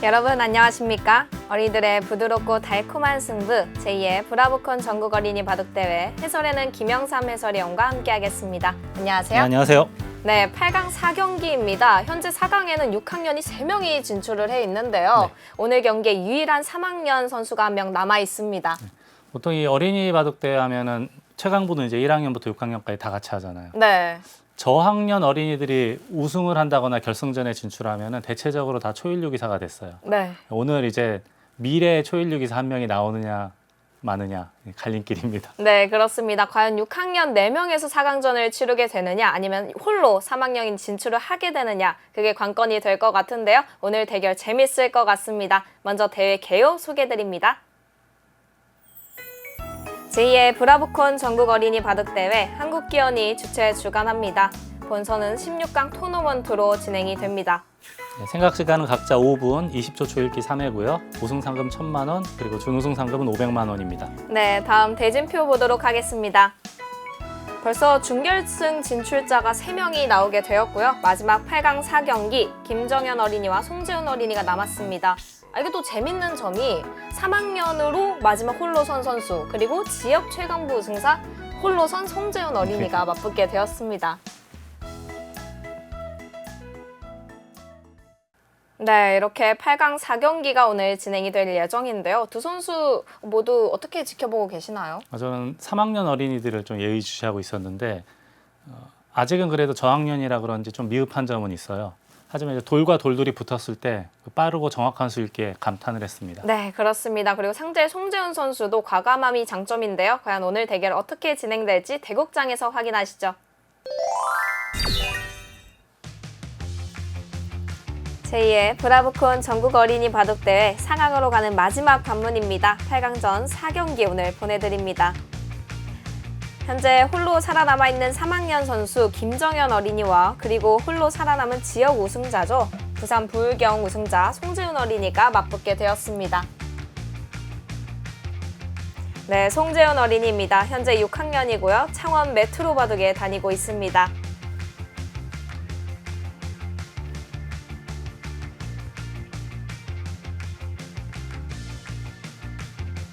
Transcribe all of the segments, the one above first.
여러분 안녕하십니까? 어린이들의 부드럽고 달콤한 승부 제2의 브라보콘 전국 어린이 바둑대회 해설에는 김영삼 해설위원과 함께하겠습니다. 안녕하세요. 네, 안녕하세요. 네, 8강 4경기입니다. 현재 4강에는 6학년이 3명이 진출을 해 있는데요. 네. 오늘 경기에 유일한 3학년 선수가 한 명 남아 있습니다. 보통 이 어린이 바둑대회 하면은 최강부는 이제 1학년부터 6학년까지 다 같이 하잖아요. 네. 저학년 어린이들이 우승을 한다거나 결승전에 진출하면은 대체적으로 다 초일류 기사가 됐어요. 네. 오늘 이제 미래 초일류 기사 한 명이 나오느냐 마느냐 갈림길입니다. 네, 그렇습니다. 과연 6학년 4명에서 4강전을 치르게 되느냐 아니면 홀로 3학년이 진출을 하게 되느냐 그게 관건이 될 것 같은데요. 오늘 대결 재밌을 것 같습니다. 먼저 대회 개요 소개드립니다. 제2의 브라보콘 전국 어린이 바둑대회 한국기원이 주최 주관합니다. 본선은 16강 토너먼트로 진행이 됩니다. 네, 생각 시간은 각자 5분, 20초 초읽기 3회고요. 우승 상금 1,000만 원, 그리고 준우승 상금은 500만 원입니다. 네, 다음 대진표 보도록 하겠습니다. 벌써 준결승 진출자가 3명이 나오게 되었고요. 마지막 8강 4경기 김정현 어린이와 송재훈 어린이가 남았습니다. 이게 또 재밌는 점이 3학년으로 마지막 홀로 선 선수 그리고 지역 최강부 우승사 홀로 선 송재훈 어린이가 맞붙게 되었습니다. 네, 이렇게 8강 4경기가 오늘 진행이 될 예정인데요. 두 선수 모두 어떻게 지켜보고 계시나요? 저는 3학년 어린이들을 좀 예의주시하고 있었는데 아직은 그래도 저학년이라 그런지 좀 미흡한 점은 있어요. 하지만 이제 돌과 돌돌이 붙었을 때 빠르고 정확한 수읽기에 감탄을 했습니다. 네, 그렇습니다. 그리고 상대 송재훈 선수도 과감함이 장점인데요. 과연 오늘 대결 어떻게 진행될지 대국장에서 확인하시죠. 제2의 브라보콘 전국 어린이 바둑대회 상강으로 가는 마지막 관문입니다. 8강전 4경기 오늘 보내드립니다. 현재 홀로 살아남아 있는 3학년 선수 김정현 어린이와 그리고 홀로 살아남은 지역 우승자죠. 부산 부울경 우승자 송재훈 어린이가 맞붙게 되었습니다. 네, 송재훈 어린이입니다. 현재 6학년이고요. 창원 메트로 바둑에 다니고 있습니다.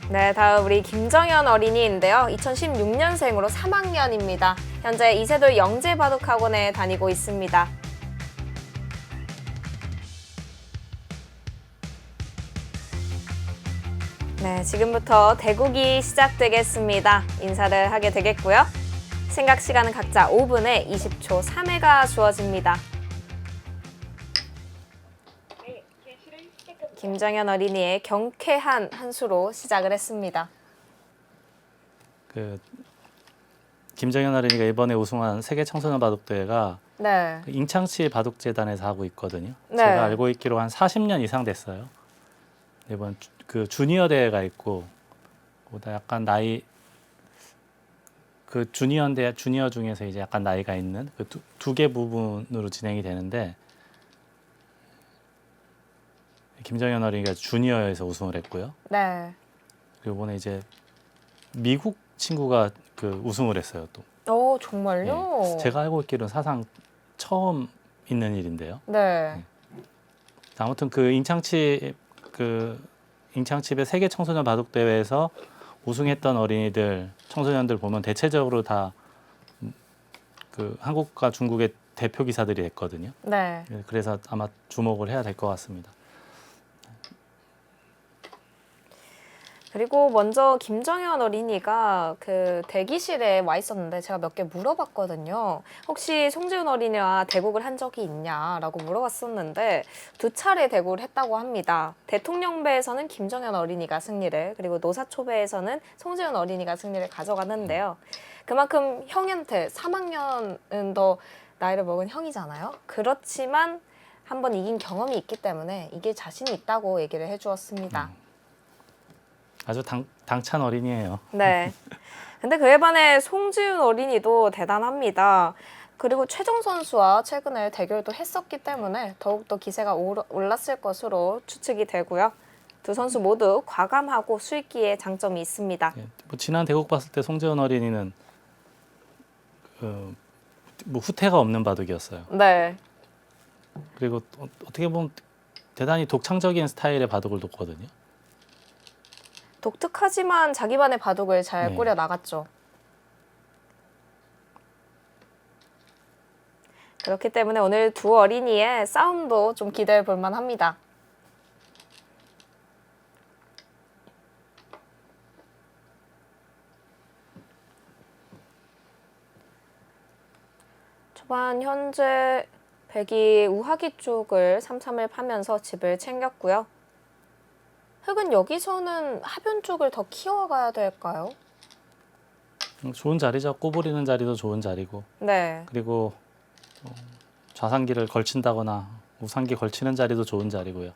네, 다음 우리 김정현 어린이인데요. 2016년생으로 3학년입니다. 현재 이세돌 영재바둑학원에 다니고 있습니다. 네, 지금부터 대국이 시작되겠습니다. 인사를 하게 되겠고요. 생각 시간은 각자 5분에 20초 3회가 주어집니다. 김정현 어린이의 경쾌한 한 수로 시작을 했습니다. 김정현 어린이가 이번에 우승한 세계 청소년 바둑대회가 네. 인창치 바둑재단에서 하고 있거든요. 네. 제가 알고 있기로 한 40년 이상 됐어요. 이번 그 주니어 대회가 있고 보다 약간 나이 그 주니어 중에서 이제 약간 나이가 있는 그 두 개 부분으로 진행이 되는데 김정현 어린이가 주니어에서 우승을 했고요. 네. 그리고 이번에 이제 미국 친구가 그 우승을 했어요 또. 오, 정말요? 네. 제가 알고 있기로는 사상 처음 있는 일인데요. 네. 아무튼 그 인창칩의 세계 청소년 바둑 대회에서 우승했던 어린이들, 청소년들 보면 대체적으로 다 그 한국과 중국의 대표 기사들이 됐거든요. 네. 그래서 아마 주목을 해야 될 것 같습니다. 그리고 먼저 김정현 어린이가 그 대기실에 와 있었는데 제가 몇 개 물어봤거든요. 혹시 송재훈 어린이와 대국을 한 적이 있냐라고 물어봤었는데 2차례 대국을 했다고 합니다. 대통령배에서는 김정현 어린이가 승리를 그리고 노사초배에서는 송재훈 어린이가 승리를 가져갔는데요. 그만큼 형한테 3학년은 더 나이를 먹은 형이잖아요. 그렇지만 한번 이긴 경험이 있기 때문에 이길 자신이 있다고 얘기를 해주었습니다. 아주 당찬 어린이에요. 네. 근데 그에 반해 송지훈 어린이도 대단합니다. 그리고 최정 선수와 최근에 대결도 했었기 때문에 더욱더 기세가 올랐을 것으로 추측이 되고요. 두 선수 모두 과감하고 수익기에 장점이 있습니다. 예, 뭐 지난 대국 봤을 때 송재원 어린이는 뭐 후퇴가 없는 바둑이었어요. 네. 그리고 어떻게 보면 대단히 독창적인 스타일의 바둑을 뒀거든요. 독특하지만 자기만의 바둑을 잘 네. 꾸려 나갔죠. 그렇기 때문에 오늘 두 어린이의 싸움도 좀 기대해 볼 만합니다. 초반 현재 백이 우하기 쪽을 삼삼을 파면서 집을 챙겼고요. 흑은 여기서는 하변 쪽을 더 키워가야 될까요? 좋은 자리죠. 꼬부리는 자리도 좋은 자리고, 네. 그리고 좌상기를 걸친다거나 우상기 걸치는 자리도 좋은 자리고요.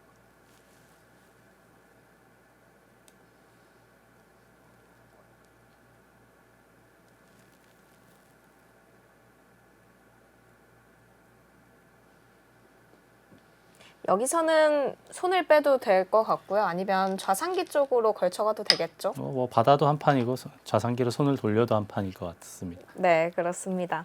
여기서는 손을 빼도 될 것 같고요. 아니면 좌상기 쪽으로 걸쳐가도 되겠죠? 뭐 받아도 한 판이고 좌상기로 손을 돌려도 한 판일 것 같습니다. 네, 그렇습니다.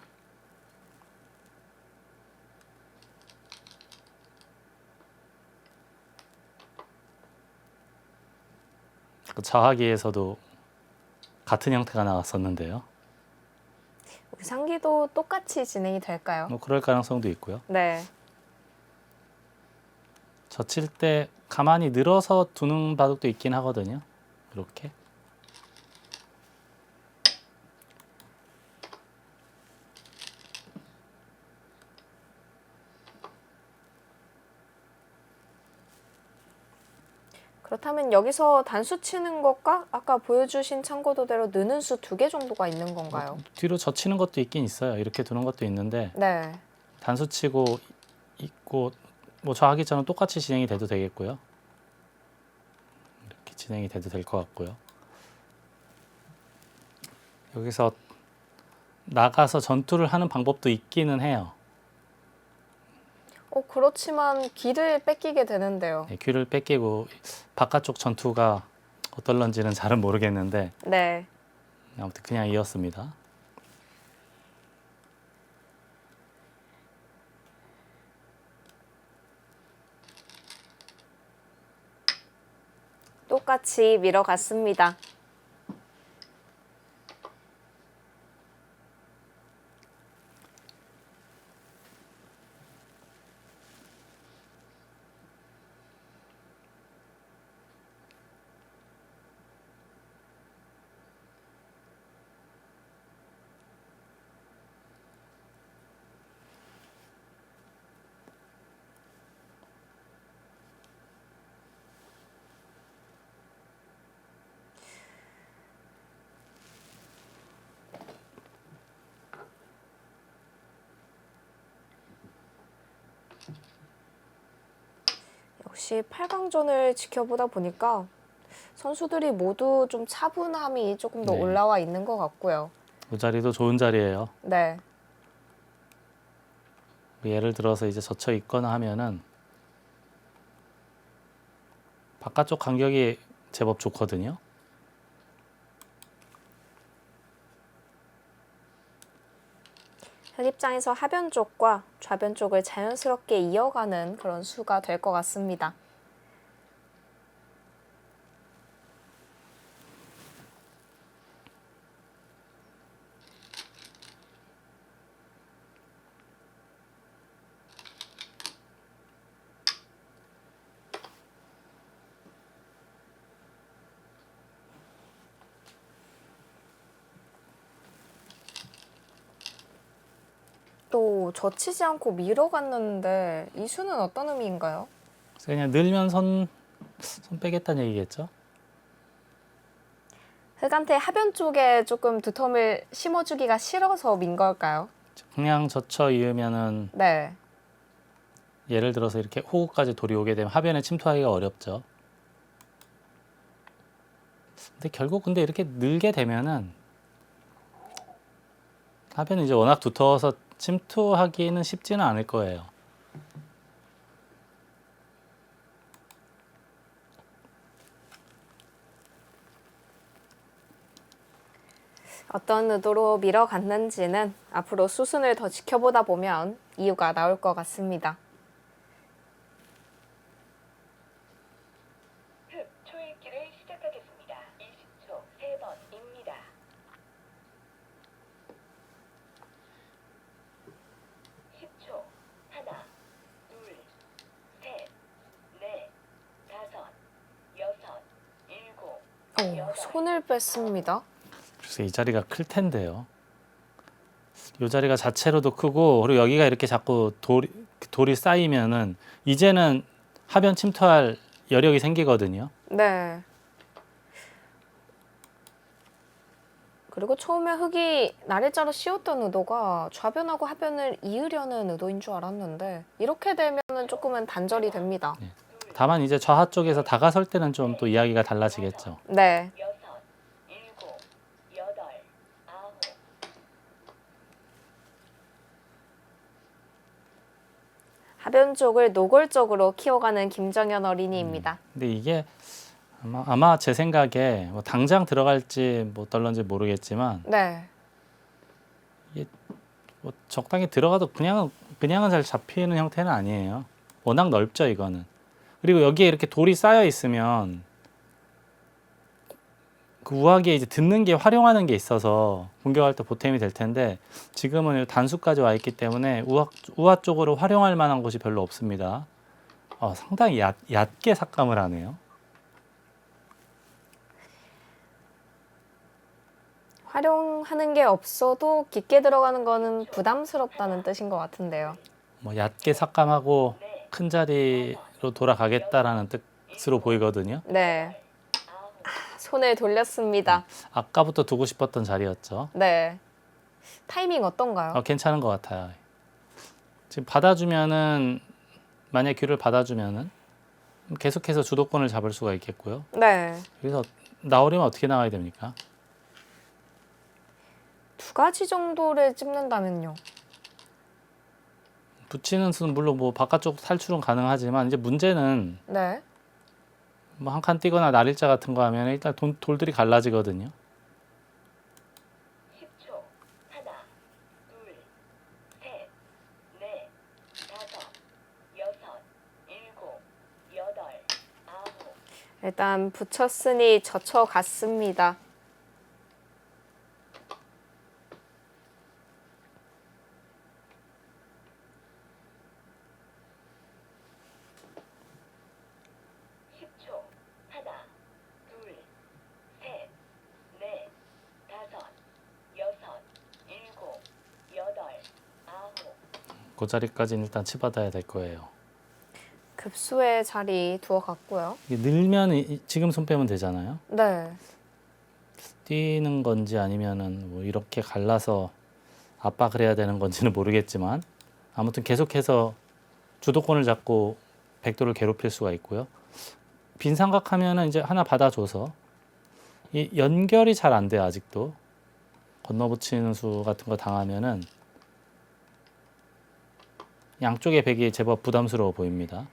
그 좌하기에서도 같은 형태가 나왔었는데요. 우상기도 똑같이 진행이 될까요? 뭐 그럴 가능성도 있고요. 네. 젖힐 때 가만히 늘어서 두는 바둑도 있긴 하거든요. 이렇게. 그렇다면 여기서 단수 치는 것과 아까 보여주신 참고도대로 느는 수 2개 정도가 있는 건가요? 뒤로 젖히는 것도 있긴 있어요. 이렇게 두는 것도 있는데 네. 단수 치고 있고 뭐 좌하기처럼 똑같이 진행이 돼도 되겠고요. 이렇게 진행이 돼도 될 것 같고요. 여기서 나가서 전투를 하는 방법도 있기는 해요. 그렇지만 길을 뺏기게 되는데요. 네, 귀를 뺏기고 바깥쪽 전투가 어떨런지는 잘은 모르겠는데 네. 아무튼 그냥 이었습니다. 똑같이 밀어갔습니다. 역시 8강전을 지켜보다 보니까 선수들이 모두 좀 차분함이 조금 더 네. 올라와 있는 것 같고요. 이 자리도 좋은 자리예요. 네. 예를 들어서 이제 젖혀 있거나 하면은 바깥쪽 간격이 제법 좋거든요. 흑 입장에서 하변 쪽과 좌변 쪽을 자연스럽게 이어가는 그런 수가 될 것 같습니다. 또 젖히지 않고 밀어갔는데 이 수는 어떤 의미인가요? 그래서 그냥 늘면 손 빼겠다는 얘기겠죠. 흑한테 하변 쪽에 조금 두텀을 심어주기가 싫어서 민 걸까요? 그냥 젖혀 이으면은 네. 예를 들어서 이렇게 호구까지 돌이 오게 되면 하변에 침투하기가 어렵죠. 근데 결국 이렇게 늘게 되면은 하변은 이제 워낙 두터워서 침투하기는 쉽지는 않을 거예요. 어떤 의도로 밀어갔는지는 앞으로 수순을 더 지켜보다 보면 이유가 나올 것 같습니다. 흡 초읽기를 시작하겠습니다. 20초 3번입니다. 10초 하나, 둘, 셋, 넷, 다섯, 여섯, 일곱, 여덟. 손을 뺐습니다. 그래서 이 자리가 클 텐데요. 이 자리가 자체로도 크고 그리고 여기가 이렇게 자꾸 돌이 쌓이면은 이제는 하변 침투할 여력이 생기거든요. 네. 그리고 처음에 흙이 나래자로 씌웠던 의도가 좌변하고 하변을 이으려는 의도인 줄 알았는데 이렇게 되면은 조금은 단절이 됩니다. 다만 이제 좌하 쪽에서 다가설 때는 좀 또 이야기가 달라지겠죠. 네. 여섯, 일곱, 여덟, 아홉. 하변 쪽을 노골적으로 키워가는 김정현 어린이입니다. 근데 이게 아마 제 생각에 뭐 당장 들어갈지 뭐 어떨런지 모르겠지만 네. 뭐 적당히 들어가도 그냥은 잘 잡히는 형태는 아니에요. 워낙 넓죠 이거는. 그리고 여기에 이렇게 돌이 쌓여 있으면 그 우악에 이제 듣는 게 활용하는 게 있어서 공격할 때 보탬이 될 텐데 지금은 단수까지 와 있기 때문에 우악 쪽으로 활용할 만한 곳이 별로 없습니다. 상당히 얕게 삭감을 하네요. 활용하는 게 없어도 깊게 들어가는 거는 부담스럽다는 뜻인 것 같은데요. 뭐 얕게 삭감하고 큰 자리로 돌아가겠다라는 뜻으로 보이거든요. 네. 손을 돌렸습니다. 아까부터 두고 싶었던 자리였죠. 네. 타이밍 어떤가요? 괜찮은 것 같아요. 지금 받아주면은 만약 큐를 받아주면은 계속해서 주도권을 잡을 수가 있겠고요. 네. 그래서 나오려면 어떻게 나와야 됩니까? 두 가지 정도를 찝는다면요. 붙이는 수는 물론 뭐 바깥쪽 탈출은 가능하지만 이제 문제는 네. 뭐 한 칸 뛰거나 날일자 같은 거 하면 일단 돌들이 갈라지거든요. 10초 하나, 둘, 셋, 넷, 다섯, 여섯, 일곱, 여덟, 아홉. 일단 붙였으니 젖혀갔습니다. 하나, 둘, 셋, 넷, 다섯, 여섯, 일곱, 여덟, 아홉. 그 자리까지는 일단 치받아야 될 거예요. 급수의 자리 두어갔고요. 이게 늘면 지금 손 빼면 되잖아요. 네. 뛰는 건지 아니면은 뭐 이렇게 갈라서 압박을 해야 되는 건지는 모르겠지만 아무튼 계속해서 주도권을 잡고 백도를 괴롭힐 수가 있고요. 빈 삼각하면은 이제 하나 받아줘서 이 연결이 잘 안 돼요 아직도. 건너붙이는 수 같은 거 당하면은 양쪽의 백이 제법 부담스러워 보입니다.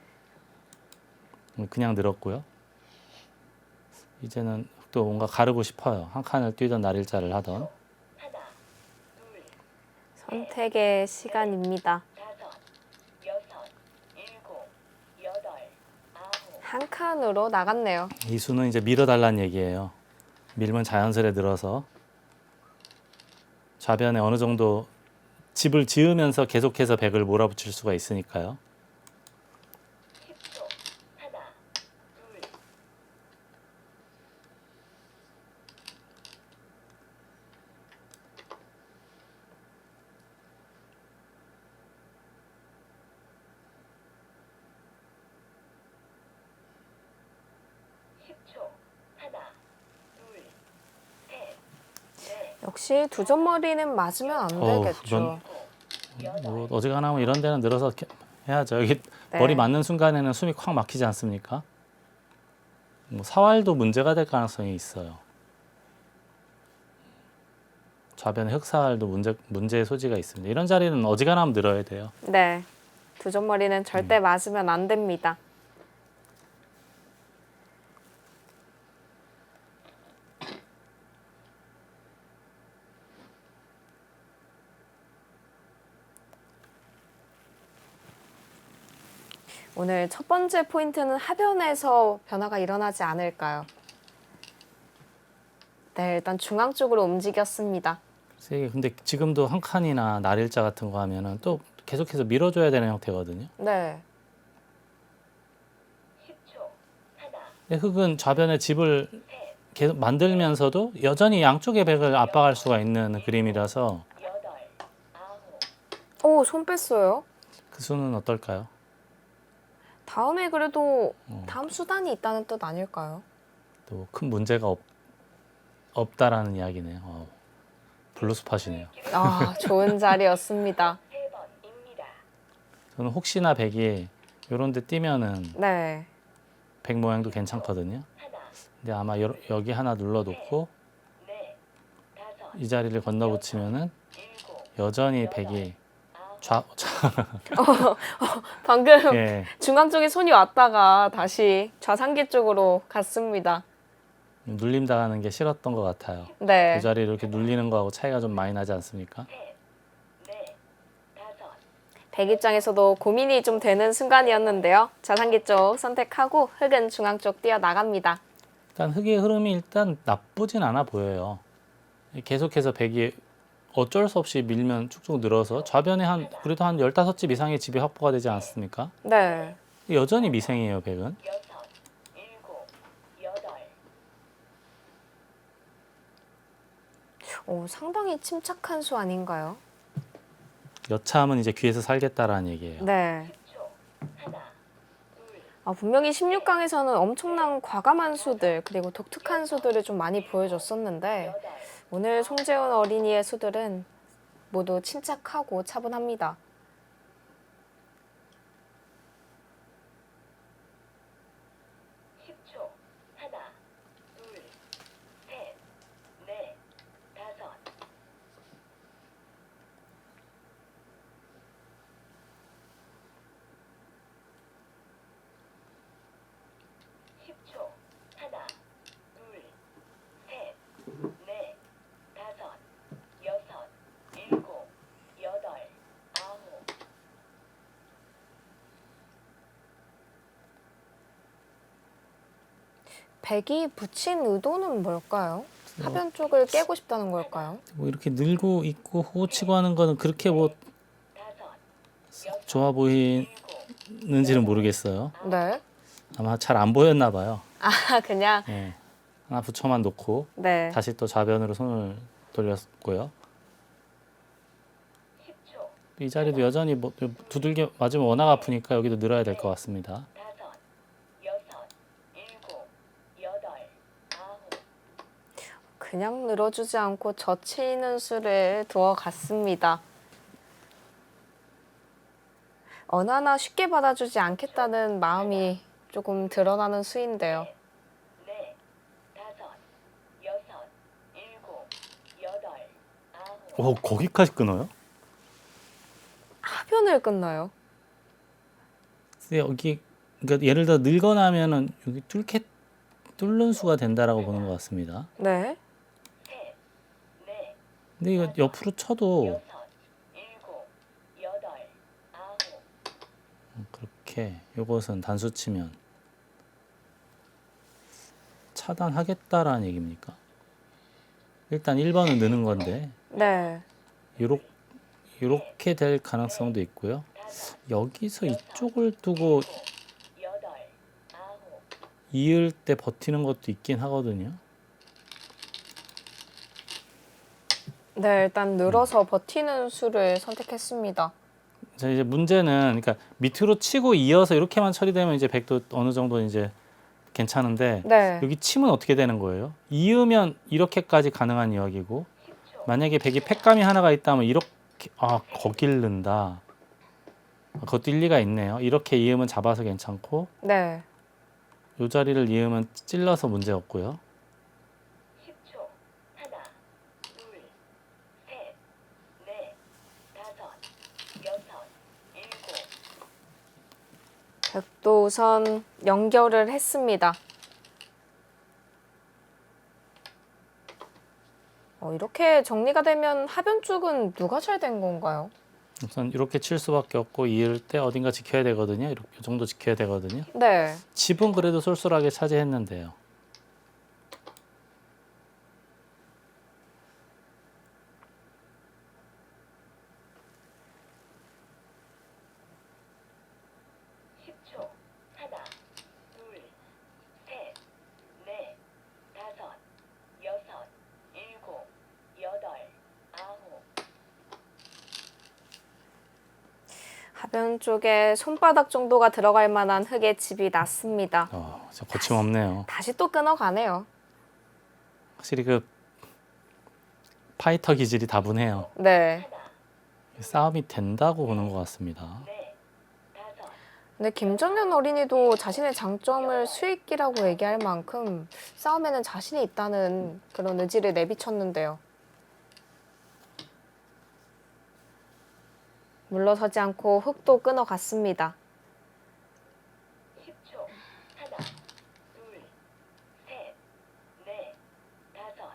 그냥 늘었고요. 이제는 또 뭔가 가르고 싶어요. 한 칸을 뛰던 날일자를 하던. 하나, 둘, 선택의 시간입니다. 다섯, 여섯, 일곱, 여덟, 아홉. 한 칸으로 나갔네요. 이 수는 이제 밀어달라는 얘기예요. 밀면 자연스레 늘어서 좌변에 어느 정도 집을 지으면서 계속해서 백을 몰아붙일 수가 있으니까요. 10초 하나, 둘, 하나, 둘, 셋, 넷, 역시 두 점머리는 맞으면 안 되겠죠. 뭐 어지간하면 이런 데는 늘어서 해야죠. 여기 네. 머리 맞는 순간에는 숨이 콱 막히지 않습니까? 뭐 사활도 문제가 될 가능성이 있어요. 좌변에 흑사활도 문제의 소지가 있습니다. 이런 자리는 어지간하면 늘어야 돼요. 네. 두 점머리는 절대 맞으면 안 됩니다. 오늘 첫 번째 포인트는 하변에서 변화가 일어나지 않을까요? 네, 일단 중앙 쪽으로 움직였습니다. 그래서 이게 근데 지금도 한 칸이나 날일자 같은 거 하면은 또 계속해서 밀어줘야 되는 형태거든요. 네, 10초. 하나, 근데 흙은 좌변에 집을 셋, 계속 만들면서도 여전히 양쪽의 백을 압박할 수가 있는 그림이라서 여덟, 아홉, 오, 손 뺐어요. 그 수는 어떨까요? 다음에 그래도 다음 수단이 있다는 뜻 아닐까요? 또 큰 문제가 없다라는 이야기네요. 블루스 팟이네요. 아, 좋은 자리였습니다. 3번입니다. 저는 혹시나 백이 이런 데 뛰면은 네, 백 모양도 괜찮거든요. 하나, 근데 아마 여기 하나 눌러놓고 넷, 다섯, 이 자리를 건너붙이면은 일곱, 여전히 백이 아홉, 방금 예, 중앙 쪽에 손이 왔다가 다시 좌상기 쪽으로 갔습니다. 눌림 당하는 게 싫었던 것 같아요. 네, 이 자리 이렇게 눌리는 거하고 차이가 좀 많이 나지 않습니까? 셋, 넷, 다섯, 백 입장에서도 고민이 좀 되는 순간이었는데요. 좌상기 쪽 선택하고 흑은 중앙 쪽 뛰어나갑니다. 일단 흙의 흐름이 일단 나쁘진 않아 보여요. 계속해서 백이 어쩔 수 없이 밀면 쭉쭉 늘어서 좌변에 그래도 한 15집 이상의 집이 확보가 되지 않습니까? 네, 여전히 미생이에요, 백은. 여섯, 일곱, 여덟, 오, 상당히 침착한 수 아닌가요? 여차하면 이제 귀에서 살겠다라는 얘기예요. 네. 10초. 하나, 둘, 아, 분명히 16강에서는 엄청난 과감한 수들 그리고 독특한 수들을 좀 많이 보여줬었는데 여덟, 오늘 송재훈 어린이의 수들은 모두 침착하고 차분합니다. 10초. 하나, 둘, 셋, 넷, 다섯, 초 하나, 둘, 셋, 넷, 다섯, 여섯, 일곱, 여덟, 아홉, 백이 붙인 의도는 뭘까요? 하변 쪽을 깨고 싶다는 걸까요? 뭐 이렇게 늘고 있고 호치고 하는 거는 그렇게 뭐 다섯, 좋아 보이는지는 모르겠어요. 네. 아마 잘 안 보였나 봐요. 아, 그냥 예. 하나 붙여만 놓고 네. 다시 또 좌변으로 손을 돌렸고요. 10초, 이 자리도 여전히 뭐 두들겨 맞으면 워낙 아프니까 여기도 늘어야 될 것 같습니다. 다섯, 여섯, 일곱, 여덟, 아홉, 그냥 늘어주지 않고 젖히는 수를 두어 갔습니다. 어느 하나 쉽게 받아주지 않겠다는 마음이 조금 드러나는 수인데요. 넷, 다섯, 여섯, 일곱, 여덟, 아홉, 오, 거기까지 끊어요? 하변을 끊나요? 근데 여기 그러니까 예를 들어 늘거나 하면은 여기 뚫는 수가 된다라고 보는 것 같습니다. 네. 셋, 넷, 근데 이거 옆으로 쳐도 여섯, 일곱, 여덟, 아홉, 그렇게 요것은 단수 치면 차단하겠다라는 얘기입니까? 일단 1번은 느는 건데 네. 요렇게 될 가능성도 있고요. 여기서 이쪽을 두고 여덟, 아홉, 이을 때 버티는 것도 있긴 하거든요. 네, 일단 늘어서 버티는 수를 선택했습니다. 자, 이제 문제는 그러니까 밑으로 치고 이어서 이렇게만 처리되면 이제 백도 어느 정도 이제 괜찮은데 네. 여기 치면 어떻게 되는 거예요? 이으면 이렇게까지 가능한 이야기고 만약에 백이 팩감이 하나가 있다면 이렇게 거길 는다. 그것도 일리가 있네요. 이렇게 이으면 잡아서 괜찮고 네. 이 자리를 이으면 찔러서 문제 없고요. 10초. 하나, 둘, 셋, 넷, 다섯, 여섯, 일곱, 백도 우선 연결을 했습니다. 이렇게 정리가 되면 하변 쪽은 누가 잘 된 건가요? 우선 이렇게 칠 수밖에 없고 이을 때 어딘가 지켜야 되거든요. 이렇게 이 정도 지켜야 되거든요. 네. 집은 그래도 쏠쏠하게 차지했는데요. 초 하나, 둘, 셋, 넷, 다섯, 여섯, 일곱, 여덟, 아홉. 하변 쪽에 손바닥 정도가 들어갈 만한 흙의 집이 났습니다. 진짜 거침없네요. 다시 또 끊어가네요. 확실히 그 파이터 기질이 다분해요. 네. 싸움이 된다고 보는 것 같습니다. 넷, 다섯, 근데 김정현 어린이도 자신의 장점을 수익기라고 얘기할 만큼 싸움에는 자신이 있다는 그런 의지를 내비쳤는데요. 물러서지 않고 흙도 끊어갔습니다. 10초. 하나, 둘, 셋, 넷, 다섯,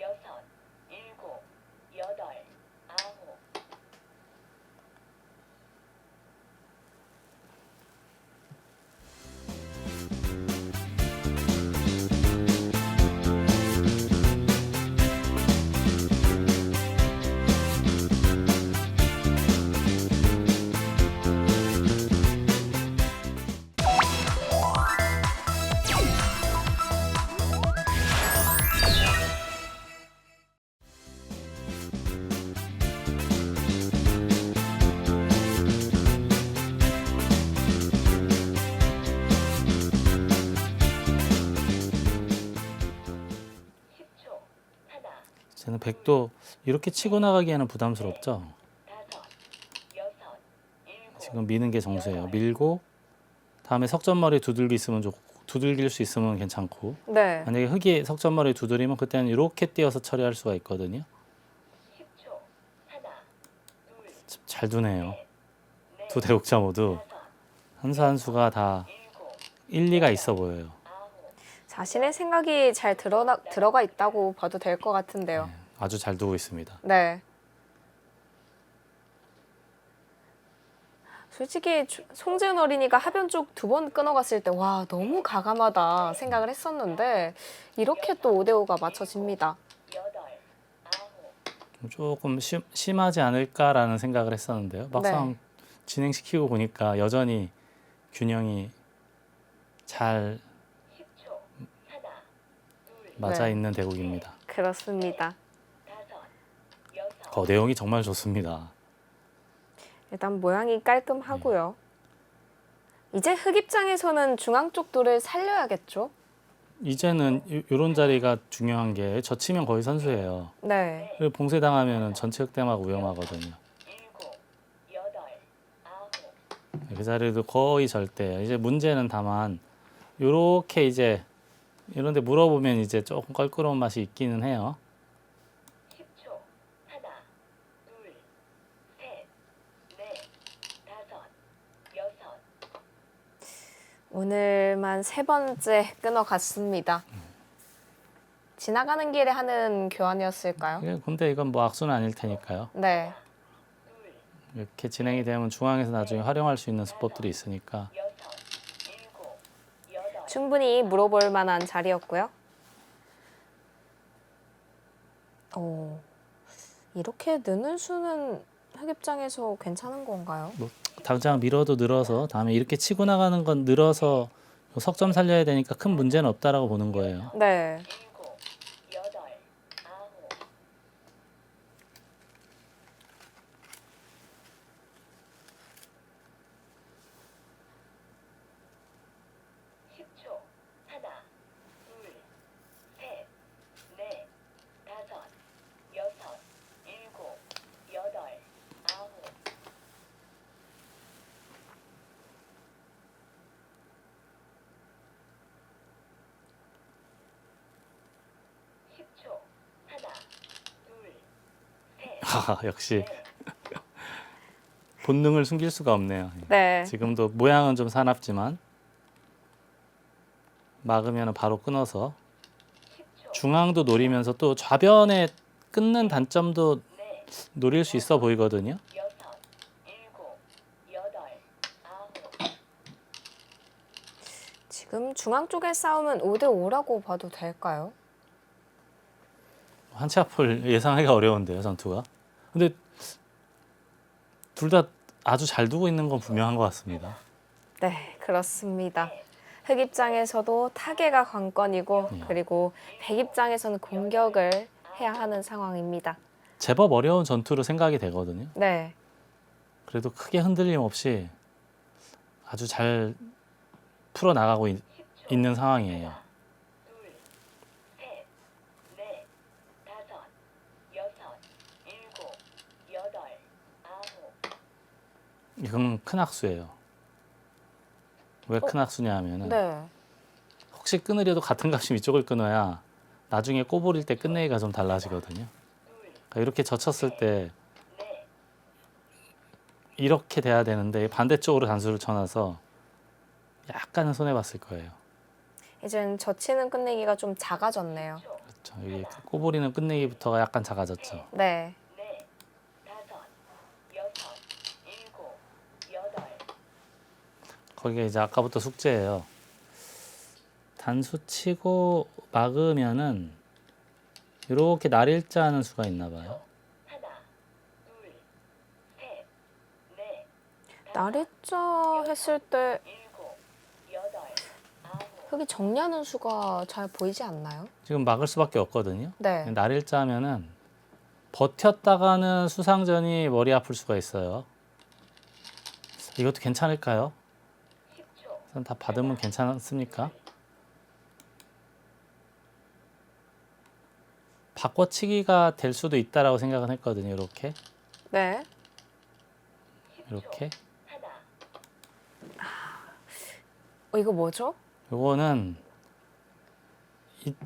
여섯, 일곱, 여덟, 아홉. 저는 백도 이렇게 치고 나가기에는 부담스럽죠. 다섯, 여섯, 일곱. 지금 미는 게 정수예요. 밀고 다음에 석점머리 두들기 있으면 좋고 두들길 수 있으면 괜찮고 네. 만약에 흙이 석점머리 두드리면 그때는 이렇게 띄어서 처리할 수가 있거든요. 10초. 하나, 둘, 잘 두네요. 넷, 두 대국자 모두 다섯, 한 수 한 수가 다 일곱, 일리가 있어 보여요. 아홉. 자신의 생각이 잘 들어가 있다고 봐도 될 것 같은데요. 아주 잘 두고 있습니다. 네. 솔직히 송재은 어린이가 하변 쪽 2번 끊어갔을 때 와 너무 가감하다 생각을 했었는데 이렇게 또 5대5가 맞춰집니다. 여덟, 아홉. 조금 심하지 않을까라는 생각을 했었는데요. 막상 진행시키고 보니까 여전히 균형이 잘 10초. 하나, 둘, 맞아 네. 있는 대국입니다. 그렇습니다. 다섯, 여섯. 내용이 정말 좋습니다. 일단 모양이 깔끔하고요. 이제 흙 입장에서는 중앙 쪽 돌을 살려야겠죠? 이제는 이런 자리가 중요한 게 젖히면 거의 선수예요. 네. 그리고 봉쇄 당하면 전체 흑대막 위험하거든요. 일곱, 여덟, 아홉. 그 자리도 거의 절대예요. 이제 문제는 다만 요렇게 이제 이런데 물어보면 이제 조금 껄끄러운 맛이 있기는 해요. 10초. 하나, 둘, 셋, 넷, 다섯, 여섯. 오늘만 3번째 끊어갔습니다. 지나가는 길에 하는 교환이었을까요? 근데 이건 뭐 악수는 아닐 테니까요. 네. 이렇게 진행이 되면 중앙에서 나중에 활용할 수 있는 수법들이 있으니까 여섯, 일곱, 여덟. 충분히 물어볼 만한 자리였고요. 오, 이렇게 느는 수는 흙 입장에서 괜찮은 건가요? 당장 밀어도 늘어서 다음에 이렇게 치고 나가는 건 늘어서 석점 살려야 되니까 큰 문제는 없다라고 보는 거예요. 네. 일곱, 여덟, 아홉. 10초. 하나, 둘, 셋, 넷, 다섯, 여섯, 일곱, 여덟, 아홉. 10초. 하나, 둘, 셋, 역시 본능을 숨길 수가 없네요. 네. 지금도 모양은 좀 사납지만 막으면 바로 끊어서 10초. 중앙도 노리면서 또 좌변에 끊는 단점도 넷, 노릴 수 있어 보이거든요. 여섯, 지금 중앙 쪽의 싸움은 5대5라고 봐도 될까요? 한 치 앞을 예상하기가 어려운데요, 전투가. 근데 둘 다 아주 잘 두고 있는 건 분명한 것 같습니다. 네, 그렇습니다. 흑 입장에서도 타개가 관건이고 그리고 백 입장에서는 공격을 해야 하는 상황입니다. 제법 어려운 전투로 생각이 되거든요. 네, 그래도 크게 흔들림 없이 아주 잘 풀어나가고 있는 상황이에요. 둘, 셋, 넷, 다섯, 여섯, 일곱, 여덟, 아홉. 이건 큰 악수예요. 왜 큰 악수냐 하면은 네. 혹시 끊으려도 같은 값이 이쪽을 끊어야 나중에 꼬부릴 때 끝내기가 좀 달라지거든요. 그러니까 이렇게 젖혔을 때 이렇게 돼야 되는데 반대쪽으로 단수를 쳐놔서 약간은 손해봤을 거예요. 이젠 젖히는 끝내기가 좀 작아졌네요. 그렇죠. 여기 꼬부리는 끝내기부터가 약간 작아졌죠. 네, 넷, 다섯, 여섯, 일곱, 여덟. 거기가 이제 아까부터 숙제예요. 단수 치고 막으면은 이렇게 날일자 하는 수가 있나 봐요. 하나, 둘, 셋, 넷, 나리자 했을 때 일곱, 여덟, 아홉. 흑이 정리하는 수가 잘 보이지 않나요? 지금 막을 수밖에 없거든요. 네, 날일자 하면은 버텼다가는 수상전이 머리 아플 수가 있어요. 이것도 괜찮을까요? 10초. 우선 다 받으면 괜찮습니까? 바꿔치기가 될 수도 있다라고 생각은 했거든요. 이렇게 네. 이렇게 하나, 이거 뭐죠? 요거는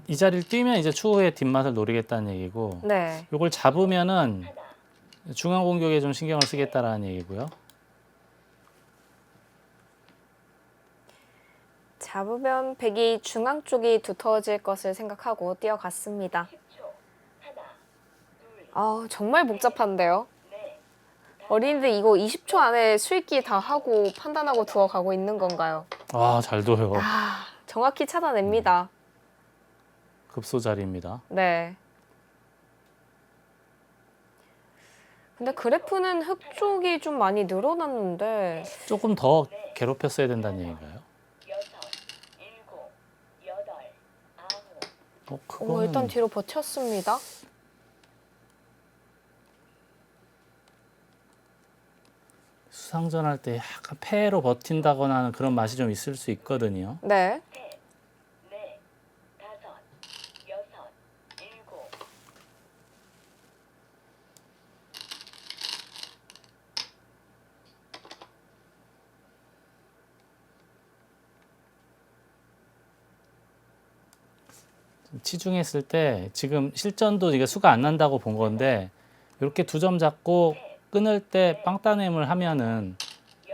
이 자리를 뛰면 이제 추후에 뒷맛을 노리겠다는 얘기고 네, 요걸 잡으면은 하나, 중앙 공격에 좀 신경을 쓰겠다라는 얘기고요. 잡으면 백이 중앙 쪽이 두터워질 것을 생각하고 뛰어갔습니다. 10초. 하나, 둘, 정말 복잡한데요. 넷, 어린이들 이거 20초 안에 수익기 다 하고 판단하고 두어가고 있는 건가요? 아, 잘 둬요. 정확히 찾아냅니다. 급소 자리입니다. 네. 근데 그래프는 흑 쪽이 좀 많이 늘어났는데 조금 더 괴롭혔어야 된다는 얘기인가요? 여섯, 일곱, 여덟, 아홉. 그거는 일단 뒤로 버텼습니다. 수상전 할 때 약간 패로 버틴다거나 하는 그런 맛이 좀 있을 수 있거든요. 네. 셋, 넷, 다섯, 여섯, 일곱. 치중했을 때 지금 실전도 이게 수가 안 난다고 본 건데 이렇게 두 점 잡고 끊을 때 빵따냄을 하면은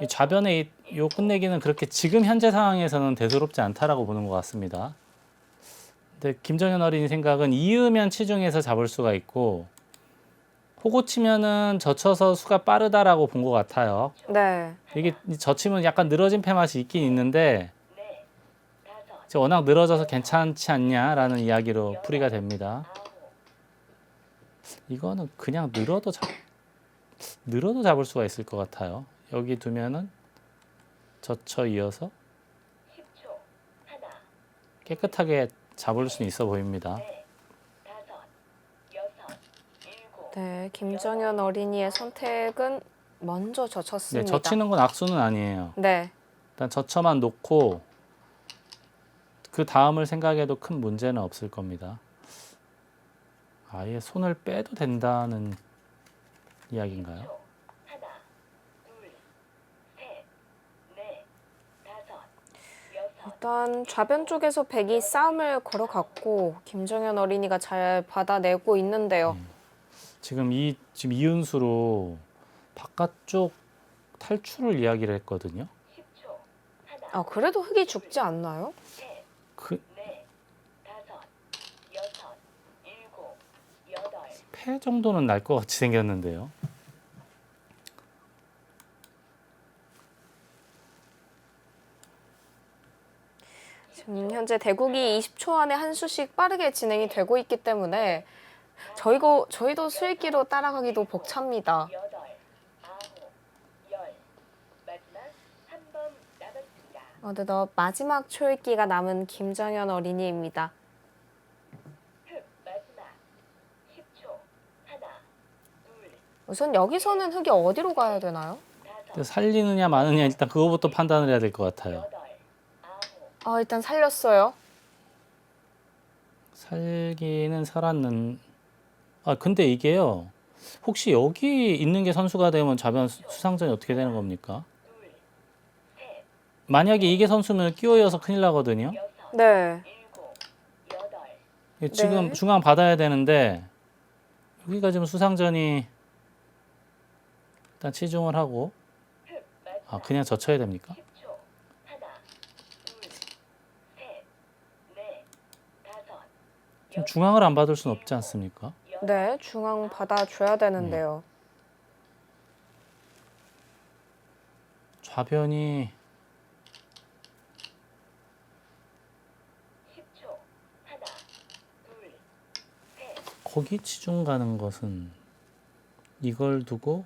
이 좌변의 요 끝내기는 그렇게 지금 현재 상황에서는 대수롭지 않다라고 보는 것 같습니다. 근데 김정현 어린이 생각은 이으면 치중해서 잡을 수가 있고 호구 치면은 젖혀서 수가 빠르다라고 본 것 같아요. 네. 이게 젖히면 약간 늘어진 패 맛이 있긴 있는데 넷, 다섯, 이제 워낙 늘어져서 괜찮지 않냐라는 이야기로 풀이가 됩니다. 아홉. 이거는 그냥 늘어도 잡을 수가 있을 것 같아요. 여기 두면은 젖혀 이어서 10초. 하나, 깨끗하게 잡을 수는 있어 보입니다. 넷, 다섯, 여섯, 일곱. 네, 김정현 어린이의 선택은 먼저 네, 젖혔습니다. 젖히는 건 악수는 아니에요. 네. 일단 젖혀만 놓고 그 다음을 생각해도 큰 문제는 없을 겁니다. 아예 손을 빼도 된다는 이야기인가요? 하나, 둘, 셋, 넷, 다섯, 여섯. 일단 좌변 쪽에서 백이 싸움을 걸어갔고 김정현 어린이가 잘 받아내고 있는데요. 지금 지금 이은수로 바깥쪽 탈출을 이야기를 했거든요. 10초. 하나, 그래도 흑이 죽지 않나요? 셋, 그 넷, 다섯, 여섯, 일곱, 여덟. 패 정도는 날 것 같이 생겼는데요. 지금 현재 대국이 20초 안에 한 수씩 빠르게 진행이 되고 있기 때문에 저희도 수익기로 따라가기도 벅찹니다. 8, 9, 10. 마지막 3번 남았습니다. 어느덧 마지막 초읽기가 남은 김정현 어린이입니다. 흑 마지막 10초. 하나, 둘, 우선 여기서는 흙이 어디로 가야 되나요? 다섯, 살리느냐 마느냐 일단 그거부터 판단을 해야 될 것 같아요. 여덟, 아홉, 일단 살렸어요. 살기는 살았는. 근데 이게요. 혹시 여기 있는 게 선수가 되면 좌변 수상전이 어떻게 되는 겁니까? 둘, 셋, 만약에 이게 선수면 끼어이어서 큰일 나거든요. 여섯, 네. 일곱, 여덟, 지금 네. 중앙 받아야 되는데 여기가 지금 수상전이 일단 치중을 하고 흑 마지막 그냥 젖혀야 됩니까? 10초. 하나, 둘, 셋, 넷, 다섯, 지금 중앙을 안 받을 수는 없지 않습니까? 네, 중앙 받아줘야 되는데요. 좌변이 10초. 하나, 둘, 셋, 거기 치중 가는 것은 이걸 두고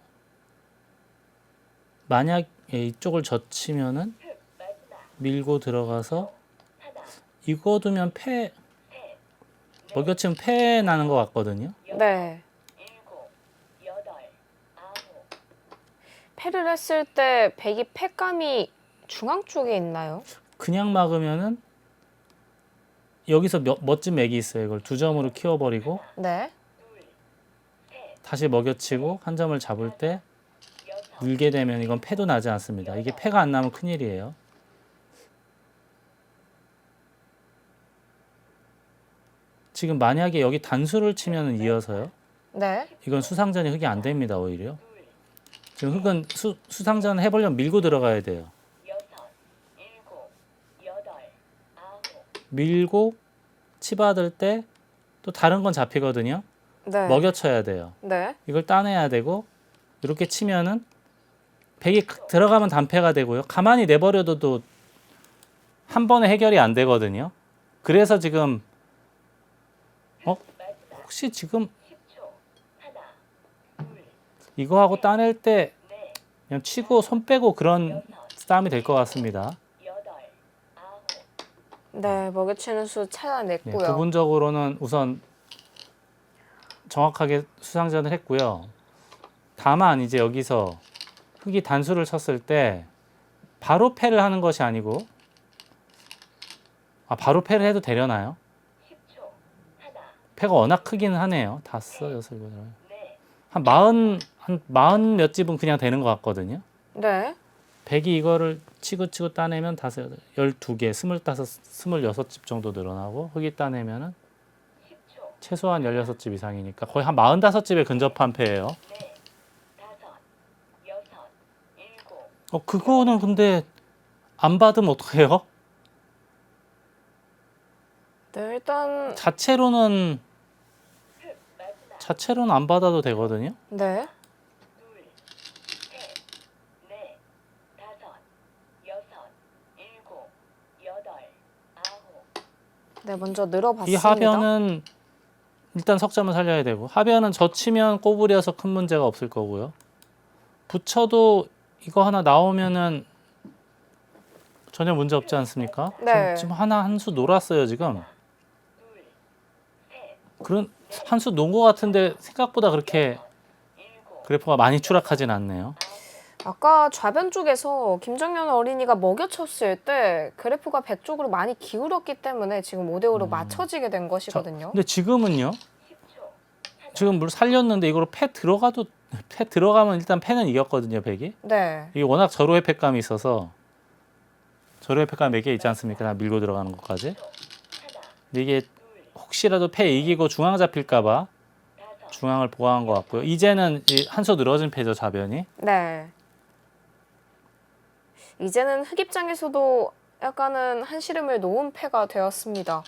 만약에 이쪽을 젖히면은 흑 마지막 밀고 들어가서 하나, 이거 두면 패 셋, 먹여치면 패 나는 것 같거든요. 네. 일곱, 여덟, 아홉, 패를 했을 때 백이 패감이 중앙 쪽에 있나요? 그냥 막으면은 여기서 멋진 맥이 있어요. 이걸 두 점으로 키워버리고 네. 둘, 셋, 다시 먹여치고 한 점을 잡을 때 여섯, 물게 되면 이건 패도 나지 않습니다. 이게 패가 안 나면 큰일이에요. 지금 만약에 여기 단수를 치면은 이어서요. 네. 이건 수상전이 흙이 안 됩니다. 오히려. 지금 흙은 수상전 해보려면 밀고 들어가야 돼요. 여섯, 일곱, 여덟, 아홉, 밀고 치받을 때 또 다른 건 잡히거든요. 네. 먹여쳐야 돼요. 네. 이걸 따내야 되고 이렇게 치면은 백이 들어가면 단패가 되고요. 가만히 내버려둬도 또 한 번에 해결이 안 되거든요. 그래서 지금 마지막 혹시 지금 10초. 하나, 둘, 이거 하고 따낼 때 넷, 그냥 치고 손 빼고 그런 여섯, 싸움이 될 것 같습니다. 여덟, 아홉, 네, 먹여치는 수 네, 찾아냈고요. 부분적으로는 우선 정확하게 수상전을 했고요. 다만 이제 여기서 흙이 단수를 쳤을 때 바로 패를 하는 것이 아니고 바로 패를 해도 되려나요? 10초. 하나, 패가 워낙 크기는 하네요. 다섯, 여섯, 일곱, 여덟. 넷, 한 40 몇 집은 그냥 되는 것 같거든요. 네. 백이 이거를 치고 따내면 다섯, 여덟, 12개, 25, 26집 정도 늘어나고 흙이 따내면은 10초. 최소한 16집 이상이니까 거의 한 45집에 근접한 패예요. 넷, 다섯, 여섯, 일곱, 그거는 근데 안 받으면 어떡해요? 네, 일단 자체로는 흑 마지막 안 받아도 되거든요. 네. 둘, 셋, 넷, 다섯, 여섯, 일곱, 여덟, 아홉, 네, 먼저 이 늘어봤습니다. 하변은 일단 석점을 살려야 되고 하변은 젖히면 꼬부려서 큰 문제가 없을 거고요. 붙여도 이거 하나 나오면은 전혀 문제 없지 않습니까? 네. 지금 하나 한 수 놀았어요 지금. 둘, 셋, 그런 한 수 논 것 같은데 생각보다 그렇게 일곱, 그래프가 많이 추락하진 않네요. 아까 좌변 쪽에서 김정현 어린이가 먹여쳤을 때 그래프가 백 쪽으로 많이 기울었기 때문에 지금 5대5로 맞춰지게 된 것이거든요. 근데 지금은요. 10초. 지금 물 살렸는데 이거로 패 들어가면 일단 패는 이겼거든요. 백이. 네. 이게 워낙 절호의 패감이 있어서 절호의 패감 몇 개 있지 않습니까? 다 밀고 들어가는 것까지. 하나, 근데 이게 혹시라도 패 이기고 중앙 잡힐까봐 다섯, 중앙을 보호한 것 같고요. 이제는 한 수 늘어진 패죠 좌변이. 네. 이제는 흑입장에서도 약간은 한시름을 놓은 패가 되었습니다.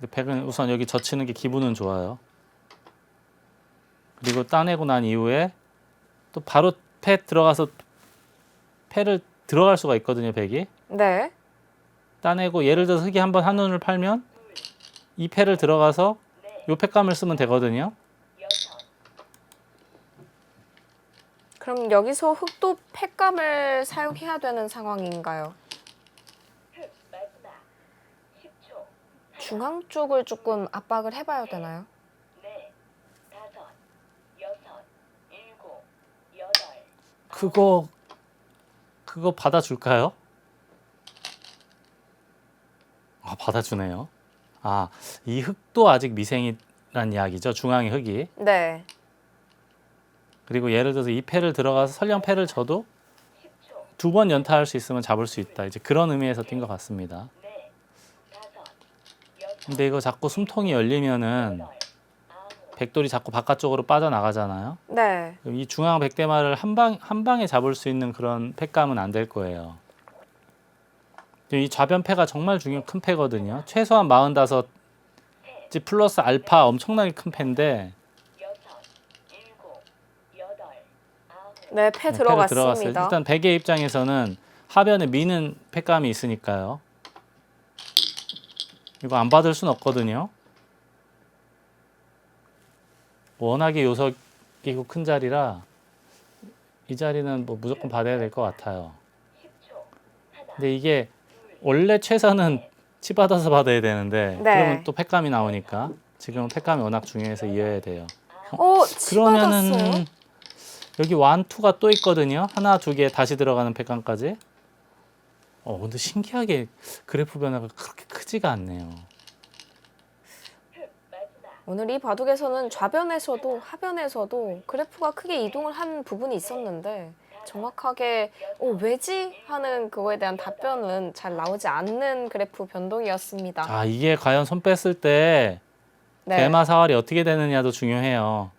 근데 백은 우선 여기 젖히는 게 기분은 좋아요. 그리고 따내고 난 이후에 또 바로 패 들어가서 패를 들어갈 수가 있거든요. 백이. 네. 따내고 예를 들어서 흑이 한번 한눈을 팔면 이 패를 들어가서 요 패감을 쓰면 되거든요. 그럼 여기서 흑도 팩감을 사용해야 되는 상황인가요? 흑 마지막 10초. 중앙 쪽을 조금 압박을 해봐야 되나요? 넷, 다섯, 여섯, 일곱, 여덟. 그거 받아줄까요? 아, 받아주네요. 아, 이 흑도 아직 미생이란 이야기죠. 중앙의 흑이. 네. 그리고 예를 들어서 이 패를 들어가서 설령 패를 쳐도 10초. 두 번 연타할 수 있으면 잡을 수 있다. 이제 그런 의미에서 뛴 것 같습니다. 넷, 다섯, 여섯, 근데 이거 자꾸 숨통이 열리면은 여덟, 아홉. 백돌이 자꾸 바깥쪽으로 빠져나가잖아요. 네. 이 중앙 백대마를 한 방에 잡을 수 있는 그런 패감은 안 될 거예요. 이 좌변 패가 정말 중요한 큰 패거든요. 최소한 45 플러스 알파 엄청나게 큰 패인데 여섯, 일곱, 여덟, 아홉. 네, 패 패를 들어갔어요. 들어갔습니다. 일단 백의 입장에서는 하변에 미는 패감이 있으니까요. 이거 안 받을 순 없거든요. 워낙에 요석이고 큰 자리라 이 자리는 뭐 무조건 받아야 될 것 같아요. 10초. 하나, 근데 이게 원래 최선은 치 받아서 받아야 되는데 네. 그러면 또 패감이 나오니까 지금 패감이 워낙 중요해서 이어야 돼요. 치 받았어요? 그러면은 여기 완투가 또 있거든요. 하나, 두 개 다시 들어가는 패감까지. 근데 신기하게 그래프 변화가 그렇게 크지가 않네요. 흑 마지막. 오늘 이 바둑에서는 좌변에서도 하변에서도 그래프가 크게 이동을 한 부분이 있었는데 정확하게 왜지? 하는 그거에 대한 답변은 잘 나오지 않는 그래프 변동이었습니다. 아, 이게 과연 손 뺐을 때 네. 대마 사활이 어떻게 되느냐도 중요해요.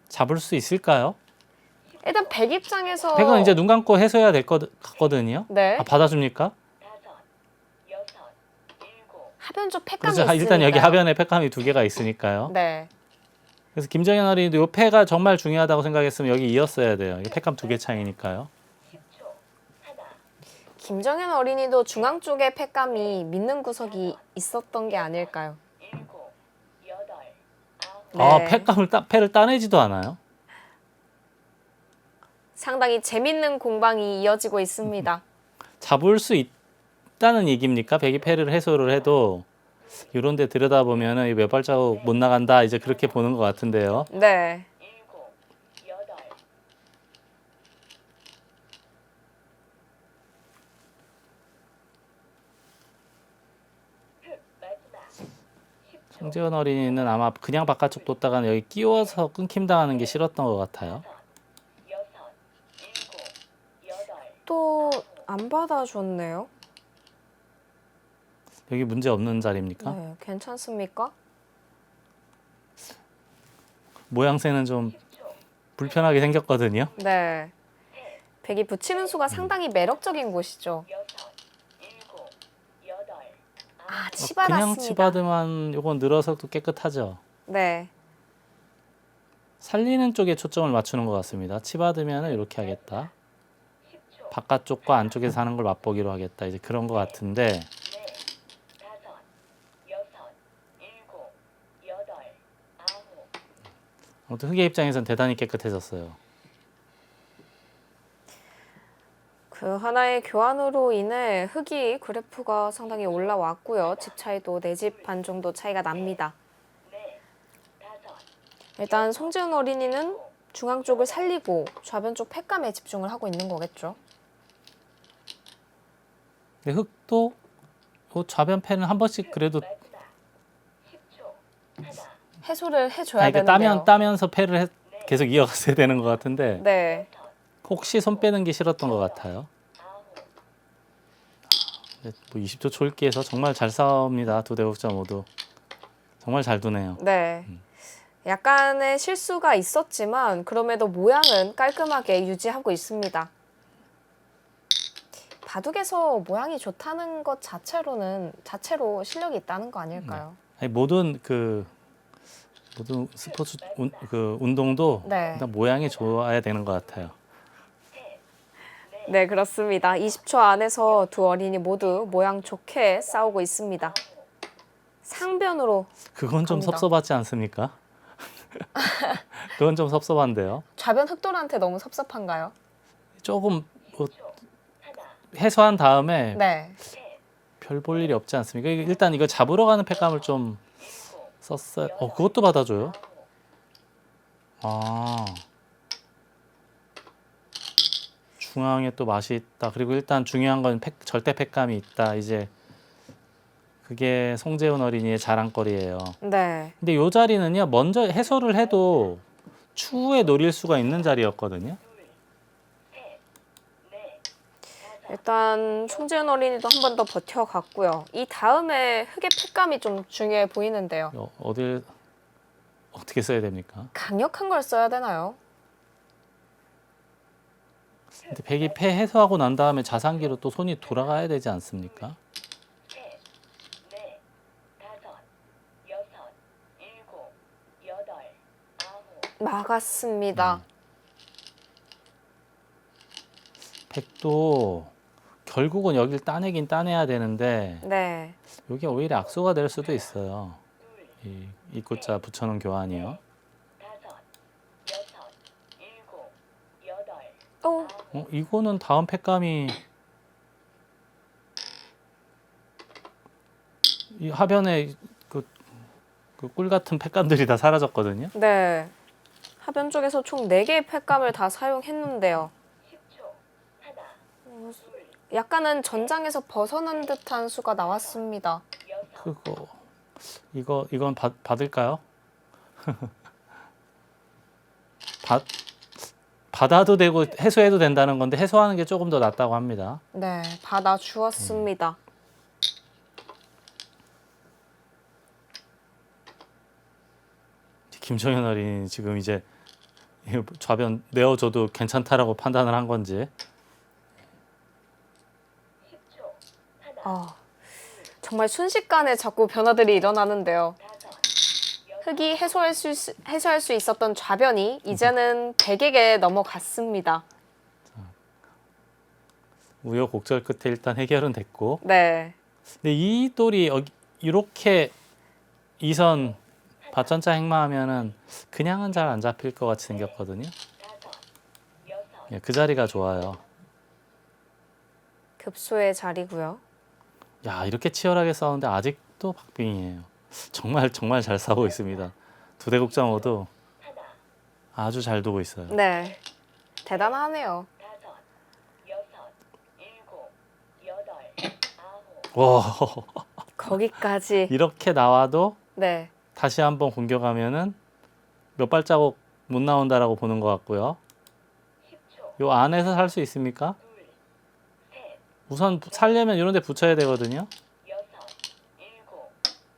잡을 수 있을까요? 일단 백 입장에서 백은 이제 눈 감고 해소해야 될 것 같거든요. 네. 아, 받아줍니까? 다섯, 여섯, 일곱. 하변 쪽 팩감이 그렇죠. 있으니까. 일단 여기 하변에 패감이 두 개가 있으니까요. 네. 그래서 김정현 어린이도 요 패가 정말 중요하다고 생각했으면 여기 이었어야 돼요. 이게 패감 두 개 차이니까요. 10초. 하나, 김정현 어린이도 중앙 쪽에 팩감이 믿는 구석이 있었던 게 아닐까요? 일곱, 여덟, 아홉. 네. 아, 패를 따내지도 않아요. 상당히 재밌는 공방이 이어지고 있습니다. 잡을 수 있다는 얘기입니까? 백이 패를 해소를 해도 이런 데 들여다보면은 몇 발자국 못 나간다. 이제 그렇게 보는 것 같은데요. 네. 일곱, 여덟. 흑 마지막. 10초. 송재원 어린이는 아마 그냥 바깥쪽 뒀다가는 여기 끼워서 끊김 당하는 게 싫었던 것 같아요. 여섯, 일곱, 여덟. 또 안 받아줬네요. 여기 문제 없는 자리입니까? 네. 괜찮습니까? 모양새는 좀 불편하게 생겼거든요. 네. 백이 붙이는 수가 상당히 매력적인 곳이죠. 여섯, 일곱, 여덟. 아, 치 그냥 받았습니다. 치바드만 요건 늘어서도 깨끗하죠. 네. 살리는 쪽에 초점을 맞추는 것 같습니다. 치받으면 이렇게 하겠다. 10초. 바깥쪽과 안쪽에서 하는 걸 맛보기로 하겠다. 이제 그런 것 같은데 넷, 다섯, 여섯, 일곱, 여덟, 아홉. 아무튼 흑의 입장에선 대단히 깨끗해졌어요. 그 하나의 교환으로 인해 흑이 그래프가 상당히 올라왔고요. 집 차이도 4집 반 정도 차이가 납니다. 넷, 다섯. 일단 송지은 어린이는 중앙 쪽을 살리고 좌변 쪽 팩감에 집중을 하고 있는 거겠죠. 근데 흑도 요 좌변 패는 한 번씩 그래도 마지막. 10초. 하나, 해소를 해줘야 이게 되는데요. 따면서 패를 계속 이어갔어야 되는 것 같은데 네. 혹시 손 빼는 게 싫었던 것 같아요. 아홉. 근데 뭐 20초 초읽기에서 정말 잘 싸웁니다. 두 대국자 모두 정말 잘 두네요. 네. 약간의 실수가 있었지만 그럼에도 모양은 깔끔하게 유지하고 있습니다. 바둑에서 모양이 좋다는 것 자체로 실력이 있다는 거 아닐까요? 아니, 모든 스포츠 운동도 네. 일단 모양이 좋아야 되는 것 같아요. 네, 그렇습니다. 20초 안에서 두 어린이 모두 모양 좋게 싸우고 있습니다. 상변으로 그건 좀 갑니다. 섭섭하지 않습니까? 그건 좀 섭섭한데요. 좌변 흑돌한테 너무 섭섭한가요? 조금 뭐 10초. 하나, 해소한 다음에 네. 셋, 별 볼 일이 없지 않습니까? 일단 이거 잡으러 가는 팩감을 좀 일곱, 썼어요. 그것도 받아줘요. 아홉, 아. 중앙에 또 맛이 있다. 그리고 일단 중요한 건 절대 팩감이 있다. 이제 그게 송재훈 어린이의 자랑거리예요. 네. 근데 이 자리는요, 먼저 해소를 해도 추후에 노릴 수가 있는 자리였거든요. 둘, 셋, 넷, 다섯, 일단 송지은 어린이도 한 번 더 버텨갔고요. 이 다음에 흑의 팩감이 좀 중요해 보이는데요. 어딜 어떻게 써야 됩니까? 강력한 걸 써야 되나요? 근데 백이 패 해소하고 난 다음에 자산기로 또 손이 돌아가야 되지 않습니까? 셋, 넷, 다섯, 여섯, 일곱, 여덟, 아홉, 막았습니다. 백도 결국은 여길 따내긴 따내야 되는데 네. 이게 오히려 악수가 될 수도 있어요. 둘, 이 입구자 붙여놓은 교환이요. 다섯, 여섯, 일곱, 여덟, 오, 이거는 다음 팩감이 이 하변에 그 꿀 같은 팩감들이 다 사라졌거든요. 네. 하변 쪽에서 총 4개의 팩감을 다 사용했는데요. 10초. 하나, 둘, 약간은 전장에서 벗어난 듯한 수가 나왔습니다. 여섯, 이건 받을까요? 받아도 되고 해소해도 된다는 건데 해소하는 게 조금 더 낫다고 합니다. 네, 받아 주었습니다. 김정현 어린이 지금 이제 좌변 내어줘도 괜찮다라고 판단을 한 건지. 10초. 하나, 정말 순식간에 자꾸 변화들이 일어나는데요. 다섯, 흑이 해소할 수 있었던 좌변이 이제는 백에게 넘어갔습니다. 우여곡절 끝에 일단 해결은 됐고. 네, 근데 이 돌이 이렇게 이선 받전자 행마하면은 그냥은 잘 안 잡힐 것 같이 생겼거든요. 다섯, 여섯, 예, 그 자리가 좋아요. 급소의 자리고요. 야, 이렇게 치열하게 싸우는데 아직도 박빙이에요. 정말 잘 싸우고 있습니다. 두 대국장어도 하나, 아주 잘 두고 있어요. 네, 대단하네요. 다섯, 여섯, 일곱, 여덟, 아홉, 와, 거기까지. 이렇게 나와도 네, 다시 한번 공격하면은 몇 발자국 못 나온다라고 보는 것 같고요. 10초. 요 안에서 살 수 있습니까? 둘, 셋, 우선 살려면 이런 데 붙여야 되거든요. 여섯, 일곱,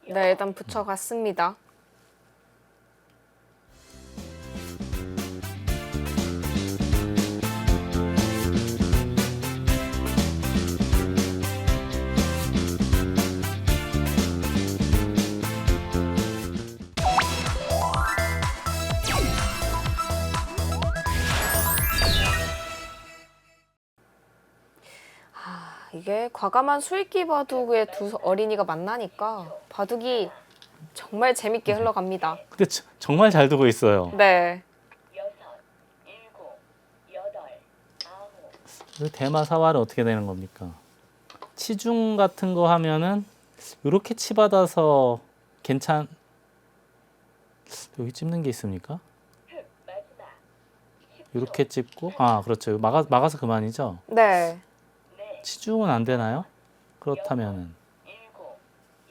네, 일단 붙여갔습니다. 이게 과감한 수익기 바둑의 두 어린이가 만나니까 바둑이 정말 재밌게 흘러갑니다. 근데 정말 잘 두고 있어요. 네, 여섯, 일곱, 여덟, 아홉, 이 대마 사활은 어떻게 되는 겁니까? 치중 같은 거 하면은 이렇게 치받아서 여기 찝는 게 있습니까? 흑, 마지막. 10초. 이렇게 찝고 그렇죠. 막아서 그만이죠. 네, 넷, 치중은 안 되나요? 그렇다면은 일곱,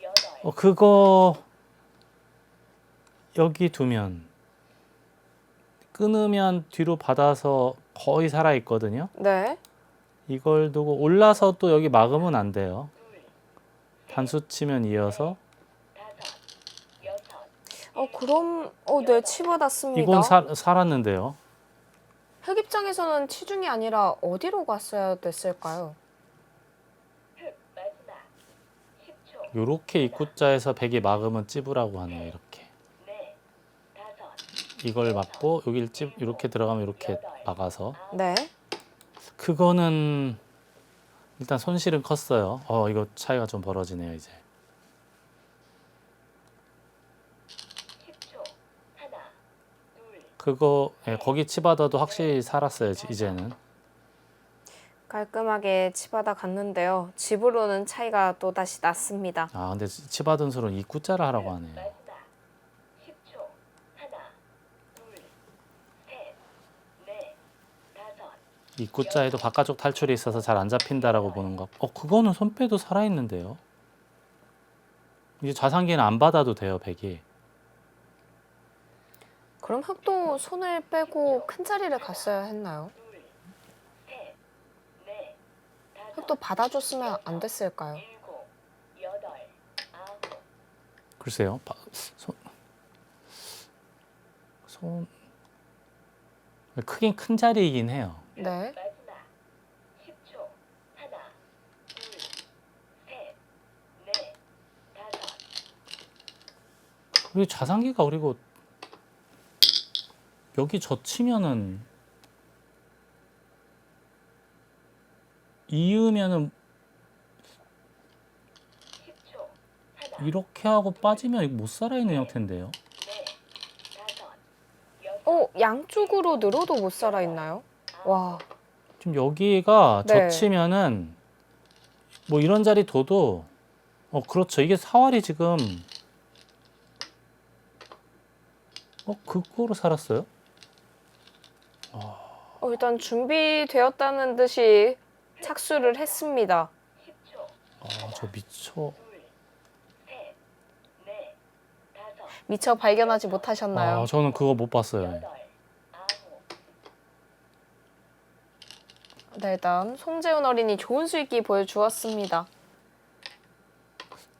여덟, 그거 여기 두면 끊으면 뒤로 받아서 거의 살아 있거든요. 네. 이걸 두고 올라서 또 여기 막으면 안 돼요. 둘, 단수 치면 이어서 다섯, 여섯, 그럼, 네, 치받았습니다. 이건 살았는데요. 흑 입장에서는 치중이 아니라 어디로 갔어야 됐을까요? 흑, 마지막. 10초. 요렇게 입구자에서 백이 막으면 찝으라고 하네요. 이렇게 넷, 다섯, 이걸 막고 여길 이렇게 들어가면 이렇게 막아서 네. 그거는 일단 손실은 컸어요. 이거 차이가 좀 벌어지네요, 이제. 10초. 하나, 둘, 그거 거기 치받아도 확실히 살았어요, 이제는. 깔끔하게 치받아 갔는데요. 집으로는 차이가 또 다시 났습니다. 아, 근데 치받은 수는 이 구자를 하라고 하네요. 마지막. 10초. 하나, 둘, 셋, 넷, 다섯. 이 구자에도 바깥쪽 탈출이 있어서 잘 안 잡힌다라고 보는 거. 그거는 손빼도 살아있는데요. 이제 좌상기는 안 받아도 돼요, 백이. 그럼 흑도 손을 빼고 큰 자리를 갔어야 했나요? 둘, 셋, 넷, 다섯. 흑도 받아줬으면 안 됐을까요? 일곱, 여덟, 아홉. 글쎄요. 크긴 큰 자리이긴 해요. 네. 마지막. 10초. 하나, 둘, 셋, 넷, 다섯. 그리고 좌상기가 그리고 여기 젖히면은 이으면은 10초. 하나, 이렇게 하고 빠지면 이거 못 살아있는 형태인데요. 넷, 다섯, 여섯, 양쪽으로 늘어도 못 살아있나요? 와, 지금 여기가 네. 젖히면은 뭐 이런 자리 둬도 그렇죠. 이게 사활이 지금 그거로 살았어요? 일단 준비되었다는 듯이 착수를 했습니다. 10초. 저 미쳐. 둘, 셋, 넷, 다섯, 미처 발견하지 못하셨나요? 저는 그거 못 봤어요. 여덟, 아홉. 네, 일단 송재훈 어린이 좋은 수익기 보여주었습니다.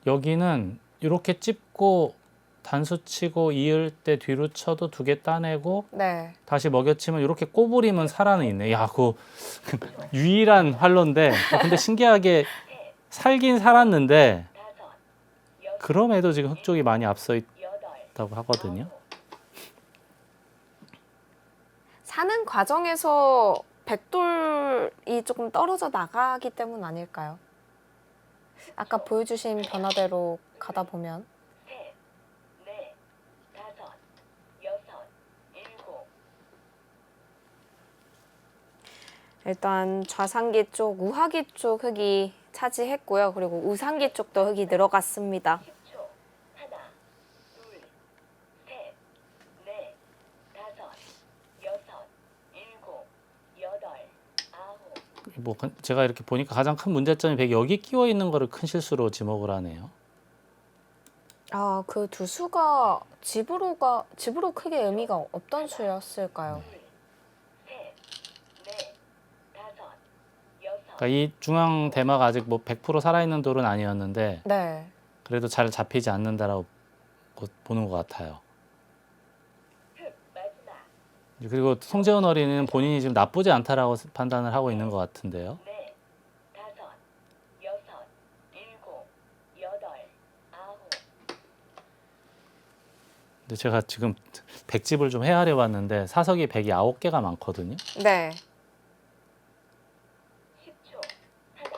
여기는 이렇게 찝고 단수 치고 이을 때 뒤로 쳐도 두 개 따내고 네. 다시 먹여치면 이렇게 꼬부리면 살아는 있네. 야, 그거 유일한 활로인데 근데 신기하게 살긴 살았는데 다섯, 여섯, 그럼에도 지금 흑쪽이 많이 앞서 여덟, 있다고 하거든요. 아홉. 사는 과정에서 백돌이 조금 떨어져 나가기 때문 아닐까요? 아까 보여주신 변화대로 가다 보면 셋, 넷, 다섯, 여섯, 일곱. 일단 좌상기 쪽, 우하기 쪽 흙이 차지했고요. 그리고 우상기 쪽도 흙이 들어갔습니다. 10초. 하나, 둘, 셋, 넷, 다섯, 여섯, 일곱, 여덟, 아홉. 뭐 제가 이렇게 보니까 가장 큰 문제점이 백이 여기 끼워 있는 거를 큰 실수로 지목을 하네요. 아, 그 두 수가 집으로 크게 의미가 없던 수였을까요? 셋, 넷, 다섯, 여섯. 그러니까 이 중앙 대마가 아직 뭐 100% 살아있는 돌은 아니었는데 네. 그래도 잘 잡히지 않는다라고 보는 것 같아요. 마지막. 그리고 송재훈 어린이는 본인이 지금 나쁘지 않다라고 판단을 하고 있는 것 같은데요. 넷, 다섯, 여섯, 일곱, 여덟, 아홉. 근데 제가 지금 백집을 좀 헤아려 봤는데 사석이 100이 9개가 많거든요. 네. 10초. 하나,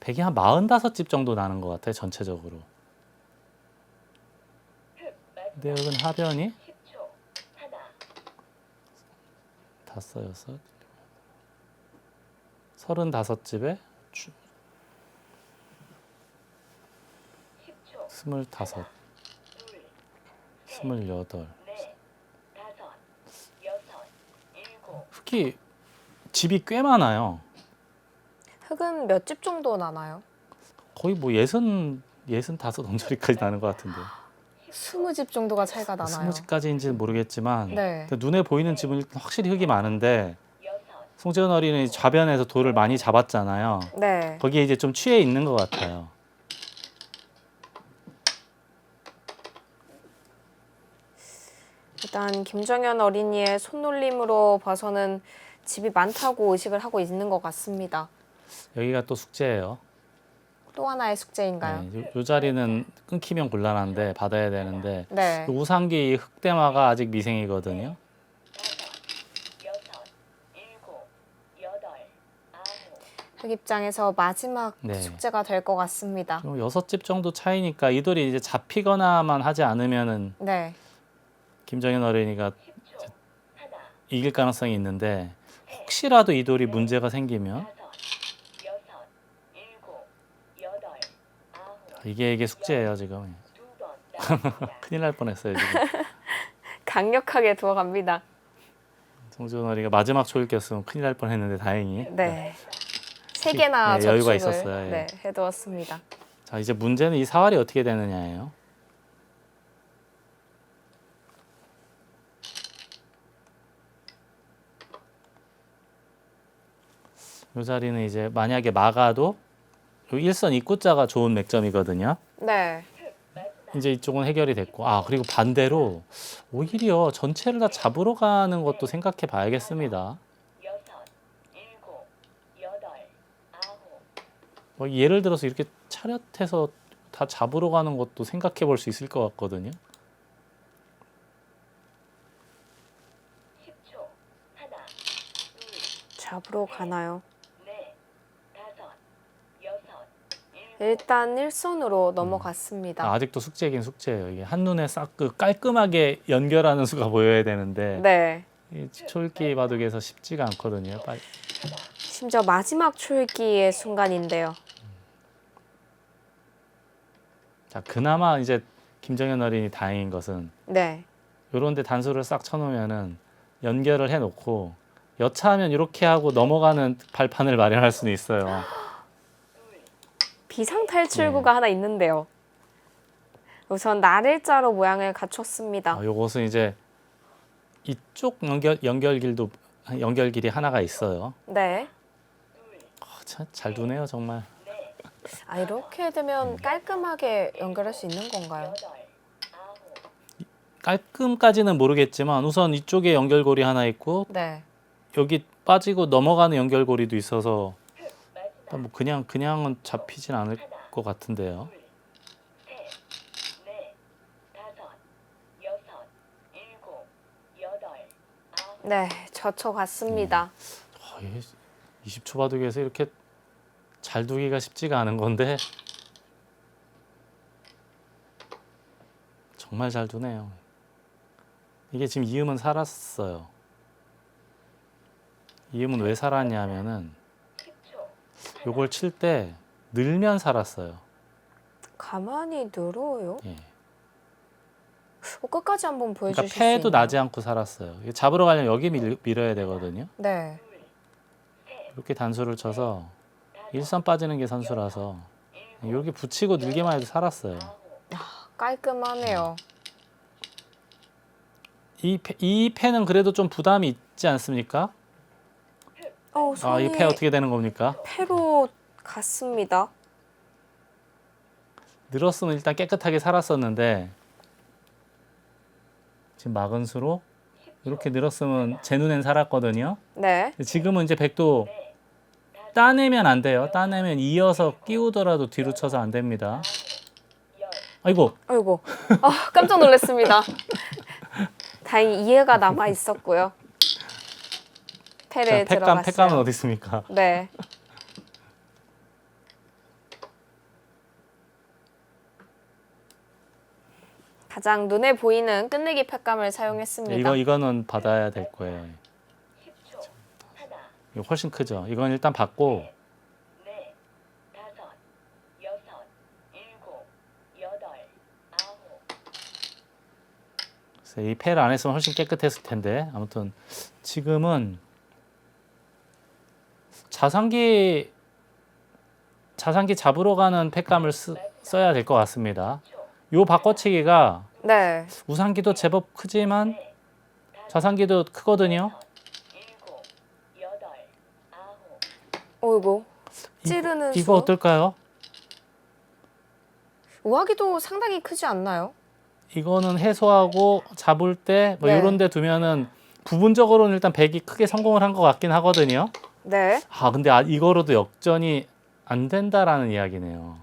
100이 한 45집 정도 나는 것 같아요, 전체적으로. 근데 마지막. 여기는 하변이 10초. 하나, 5, 6, 35집에 10초. 25, 둘, 28. 넷, 다섯, 여섯, 일곱. 특히 집이 꽤 많아요. 흙은 몇 집 정도 나나요? 거의 뭐 65 언저리까지 나는 것 같은데. 20집 정도가 차이가 나나요? 20집까지인지는 모르겠지만 네. 근데 눈에 보이는 집은 일단 확실히 흙이 많은데 여섯. 송재훈 어린이 좌변에서 돌을 많이 잡았잖아요. 네. 거기에 이제 좀 취해 있는 것 같아요. 일단 김정현 어린이의 손놀림으로 봐서는 집이 많다고 의식을 하고 있는 것 같습니다. 여기가 또 숙제예요. 또 하나의 숙제인가요? 네, 요 자리는 끊기면 곤란한데 받아야 되는데 네. 우상기 흑대마가 아직 미생이거든요. 다섯, 여섯, 흑 입장에서 마지막 네. 숙제가 될 것 같습니다. 좀 6집 정도 차이니까 이 돌이 이제 잡히거나만 하지 않으면은 네. 김정현 어린이가 10초. 하나, 이길 가능성이 있는데 혹시라도 이 돌이 문제가 생기면 다섯, 여섯, 일곱, 여덟, 아홉, 이게 숙제예요 지금. 두 번 남았습니다. 큰일 날 뻔했어요 지금. 강력하게 들어갑니다. 송지훈 어린이가 마지막 초읽기였으면 큰일 날 뻔했는데 다행히. 네. 3개나 네, 여유가 저축을 있었어요. 예. 네, 해두었습니다. 자 이제 문제는 이 사활이 어떻게 되느냐예요. 이 자리는 이제 만약에 막아도 요 일선 입구자가 좋은 맥점이거든요. 네. 이제 이쪽은 해결이 됐고, 아 그리고 반대로 오히려 전체를 다 잡으러 가는 것도 생각해 봐야겠습니다. 여섯, 일곱, 여덟, 아홉, 뭐 예를 들어서 이렇게 차렷해서 다 잡으러 가는 것도 생각해 볼 수 있을 것 같거든요. 10초. 하나, 둘, 잡으러 가나요? 넷, 다섯, 여섯, 일곱, 일단 일선으로 넘어갔습니다. 아직도 숙제긴 숙제예요. 이게 한눈에 싹 그 깔끔하게 연결하는 수가 보여야 되는데 네. 이 초읽기 바둑에서 쉽지가 않거든요. 빨리. 심지어 마지막 초읽기의 순간인데요. 자 그나마 이제 김정현 어린이 다행인 것은 네. 요런 데 단수를 싹 쳐놓으면은 연결을 해놓고 여차하면 이렇게 하고 넘어가는 발판을 마련할 수는 있어요. 비상탈출구가 하나 있는데요. 우선 날일자로 모양을 갖췄습니다. 요것은 이제 이쪽 연결길이 하나가 있어요. 네. 참 잘 두네요 정말. 아, 이렇게 되면 깔끔하게 연결할 수 있는 건가요? 여덟, 아홉, 깔끔까지는 모르겠지만 우선 이쪽에 연결고리 하나 있고 네. 여기 빠지고 넘어가는 연결고리도 있어서 마지막 일단 뭐 그냥은 잡히진 않을 것 같은데요. 셋, 넷, 다섯, 여섯, 일곱, 여덟, 아홉, 네, 젖혀갔습니다. 20초 바둑에서 이렇게 잘 두기가 쉽지가 않은 건데 정말 잘 두네요. 이게 지금 이음은 살았어요. 이음은 왜 살았냐면은 10초. 요걸 칠 때 늘면 살았어요. 가만히 늘어요? 예. 끝까지 한번 보여주실 그러니까 수 패도 있나요? 나지 않고 살았어요. 이게 잡으러 가려면 여기 밀어야 되거든요. 네. 이렇게 단수를 쳐서 일선 빠지는 게 선수라서 이렇게 붙이고 늘기만 해도 살았어요. 깔끔하네요. 이 패는 그래도 좀 부담이 있지 않습니까? 손이 이 패 어떻게 되는 겁니까? 패로 갔습니다. 늘었으면 일단 깨끗하게 살았었는데 지금 막은 수로 이렇게 늘었으면 제 눈엔 살았거든요. 네. 지금은 이제 백도 따내면 안 돼요. 따내면 이어서 끼우더라도 뒤로 쳐서 안 됩니다. 아이고 아이고. 깜짝 놀랐습니다. 다행히 이해가 남아 있었고요. 패를 들어갔어요. 패감은 어디 있습니까? 네. 가장 눈에 보이는 끝내기 팩감을 사용했습니다. 이거는 받아야 될 거예요. 10초. 하나, 이거 훨씬 크죠. 이건 일단 받고 넷, 다섯, 여섯, 일곱, 여덟, 아홉, 그래서 이 패를 안 했으면 훨씬 깨끗했을 텐데 아무튼 지금은 자산기 잡으러 가는 팩감을 써야 될 것 같습니다. 요 바꿔치기가 네. 우상기도 제법 크지만 자산기도 크거든요. 일곱, 여덟, 아홉, 어이구. 찌르는 수. 이거 어떨까요? 우아기도 상당히 크지 않나요? 이거는 해소하고 잡을 때 뭐 네. 이런 데 두면은 부분적으로는 일단 백이 크게 성공을 한 것 같긴 하거든요. 네. 근데 이거로도 역전이 안 된다라는 이야기네요.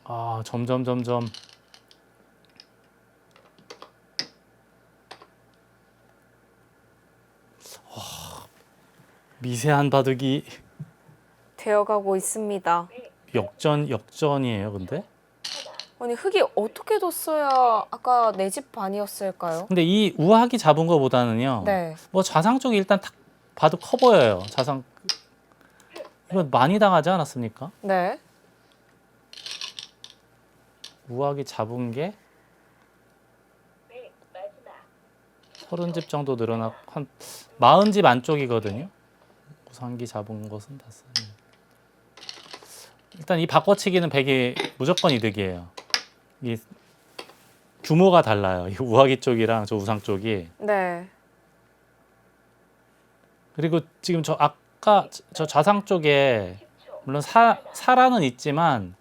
마지막 점점 미세한 바둑이 되어가고 있습니다. 역전이에요. 근데 아니 흙이 어떻게 뒀어야 아까 내 집 반이었을까요? 근데 이 우하기 잡은 거보다는요. 네. 뭐 좌상 쪽이 일단 딱 봐도 커 보여요. 좌상 이거 많이 당하지 않았습니까? 네. 우하기 잡은 게 백 마지막 30집 정도 늘어나고 한 40집 안쪽이거든요. 우상기 잡은 것은 다 써요. 일단 이 바꿔치기는 100이 무조건 이득이에요. 이 규모가 달라요. 이 우하기 쪽이랑 저 우상 쪽이. 네. 그리고 지금 저 아까 저 좌상 쪽에 10초 물론 사라는 있지만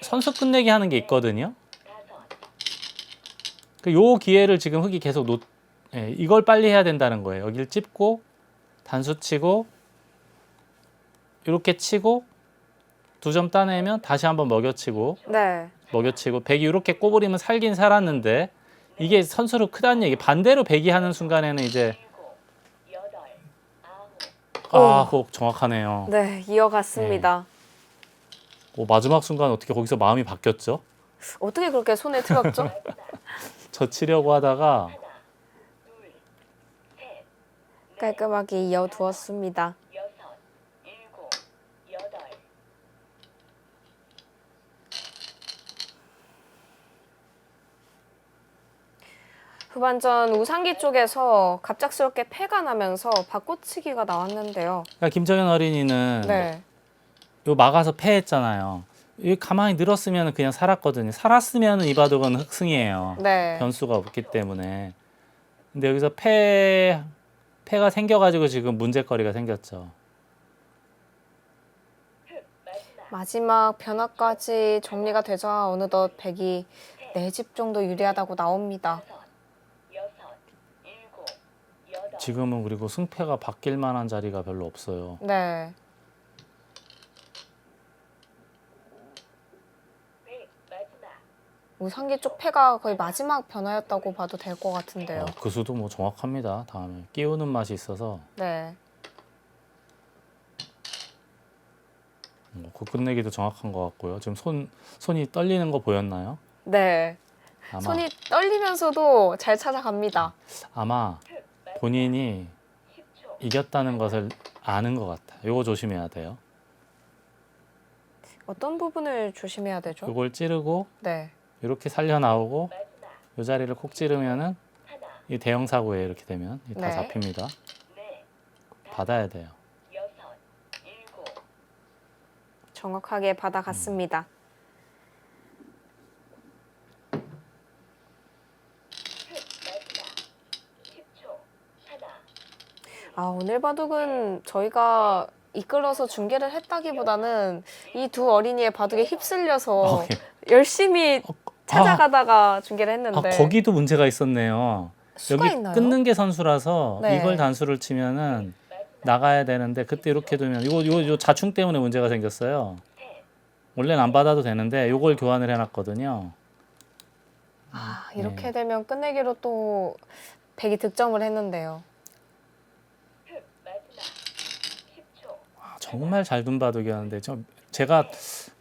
선수 끝내기 하는 게 있거든요. 5 요 기회를 지금 흑이 계속 이걸 빨리 해야 된다는 거예요. 여기를 찝고 단수 치고 이렇게 치고 2점 따내면 다시 한번 먹여치고 네. 백이 이렇게 꼬부리면 살긴 살았는데 이게 선수로 크다는 얘기. 반대로 백이 하는 순간에는 이제 7 8 9 혹 정확하네요. 네. 이어갔습니다. 마지막 순간 어떻게 거기서 마음이 바뀌었죠? 어떻게 그렇게 손에 틀었죠? 저 치려고 하다가 하나 둘 셋 깔끔하게 이어두었습니다. 6 7 8 후반전 우상기 쪽에서 갑작스럽게 패가 나면서 바꿔치기가 나왔는데요. 그러니까 김정현 어린이는 네. 요 막아서 패했잖아요. 이 가만히 늘었으면 그냥 살았거든요. 살았으면 이 바둑은 흑승이에요. 네. 변수가 없기 때문에. 근데 여기서 패가 생겨가지고 지금 문제거리가 생겼죠. 마지막 마지막 변화까지 정리가 되자 어느덧 백이 4집 정도 유리하다고 나옵니다. 6 7 8 지금은 그리고 승패가 바뀔 만한 자리가 별로 없어요. 네. 백 마지막 우상기 쪽 패가 거의 마지막 변화였다고 봐도 될 것 같은데요. 그 수도 뭐 정확합니다. 다음에 끼우는 맛이 있어서 네. 그 끝내기도 정확한 것 같고요. 지금 손이 떨리는 거 보였나요? 네. 아마 손이 떨리면서도 잘 찾아갑니다. 아마 본인이 10초 이겼다는 것을 아는 것 같아요. 이거 조심해야 돼요. 어떤 부분을 조심해야 되죠? 이걸 찌르고 네. 이렇게 살려 나오고 마지막 이 자리를 콕 찌르면은 하나 이 대형 사고에 이렇게 되면 다 네. 잡힙니다. 넷 받아야 돼요. 6 7 정확하게 받아갔습니다. 마지막 10초 하나 아, 오늘 바둑은 저희가 이끌어서 중계를 했다기보다는 이 두 어린이의 바둑에 휩쓸려서 열심히 찾아가다가 중계를 했는데 거기도 문제가 있었네요. 수가 여기 있나요? 끊는 게 선수라서 네. 이걸 단수를 치면은 나가야 되는데 그때 이렇게 두면 요 자충 때문에 문제가 생겼어요. 원래는 안 받아도 되는데 요걸 교환을 해놨거든요. 아, 이렇게 되면 끝내기로 또 백이 득점을 했는데요. 마지막 10초 정말 잘 둔 바둑이었는데 제가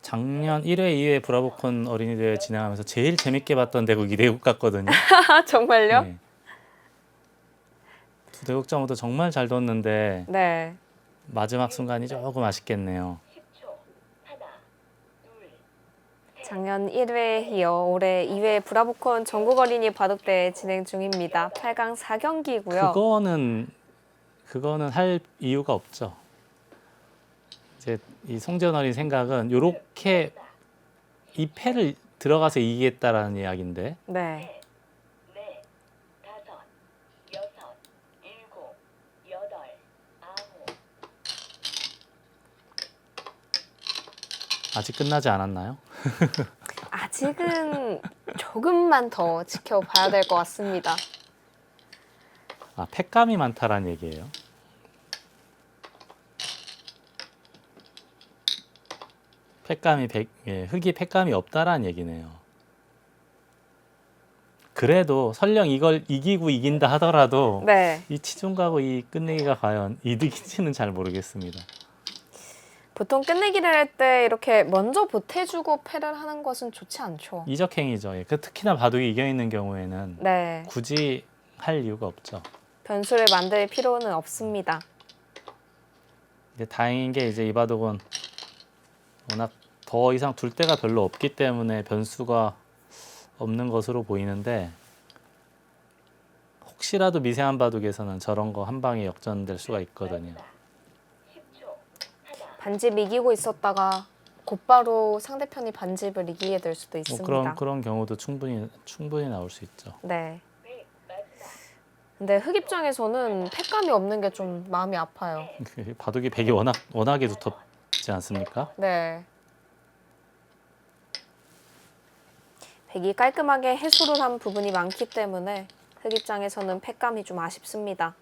작년 1회, 2회 브라보콘 어린이 대회 진행하면서 제일 재밌게 봤던 대국 이 대국 같거든요. 아, 정말요? 네. 두 대국 자모도 정말 잘 뒀는데 네. 마지막 순간이 조금 아쉽겠네요. 10초 하나 둘 작년 1회에 이어 올해 2회 브라보콘 전국 어린이 바둑대회 진행 중입니다. 8강 4경기고요. 그거는 할 이유가 없죠. 이제 이 송재원 어린 생각은 요렇게 이 패를 들어가서 이기겠다라는 이야기인데 네. 넷 다섯 여섯 일곱 여덟 아홉 아직 끝나지 않았나요? 아직은 조금만 더 지켜봐야 될 것 같습니다. 패감이 많다라는 얘기예요. 흑이 패감이 없다라는 얘기네요. 그래도 설령 이걸 이기고 이긴다 하더라도 네. 이 치중가고 이 끝내기가 과연 이득인지는 잘 모르겠습니다. 보통 끝내기를 할 때 이렇게 먼저 보태주고 패를 하는 것은 좋지 않죠. 이적행위죠. 예. 특히나 바둑이 이겨 있는 경우에는 네. 굳이 할 이유가 없죠. 변수를 만들 필요는 없습니다. 이제 다행인 게 이제 이 바둑은 워낙 더 이상 둘 데가 별로 없기 때문에 변수가 없는 것으로 보이는데 혹시라도 미세한 바둑에서는 저런 거 한 방에 역전될 수가 있거든요. 10초. 하나. 반집 이기고 있었다가 곧바로 상대편이 반집을 이기게 될 수도 뭐 있습니다. 그런 경우도 충분히 나올 수 있죠. 네. 100. 마지막. 근데 흑 입장에서는 패감이 없는 게 좀 마음이 아파요. 바둑이 백이 워낙에 두텁지 않습니까? 네. 백이 깔끔하게 해소를 한 부분이 많기 때문에 흑 입장에서는 패감이 좀 아쉽습니다.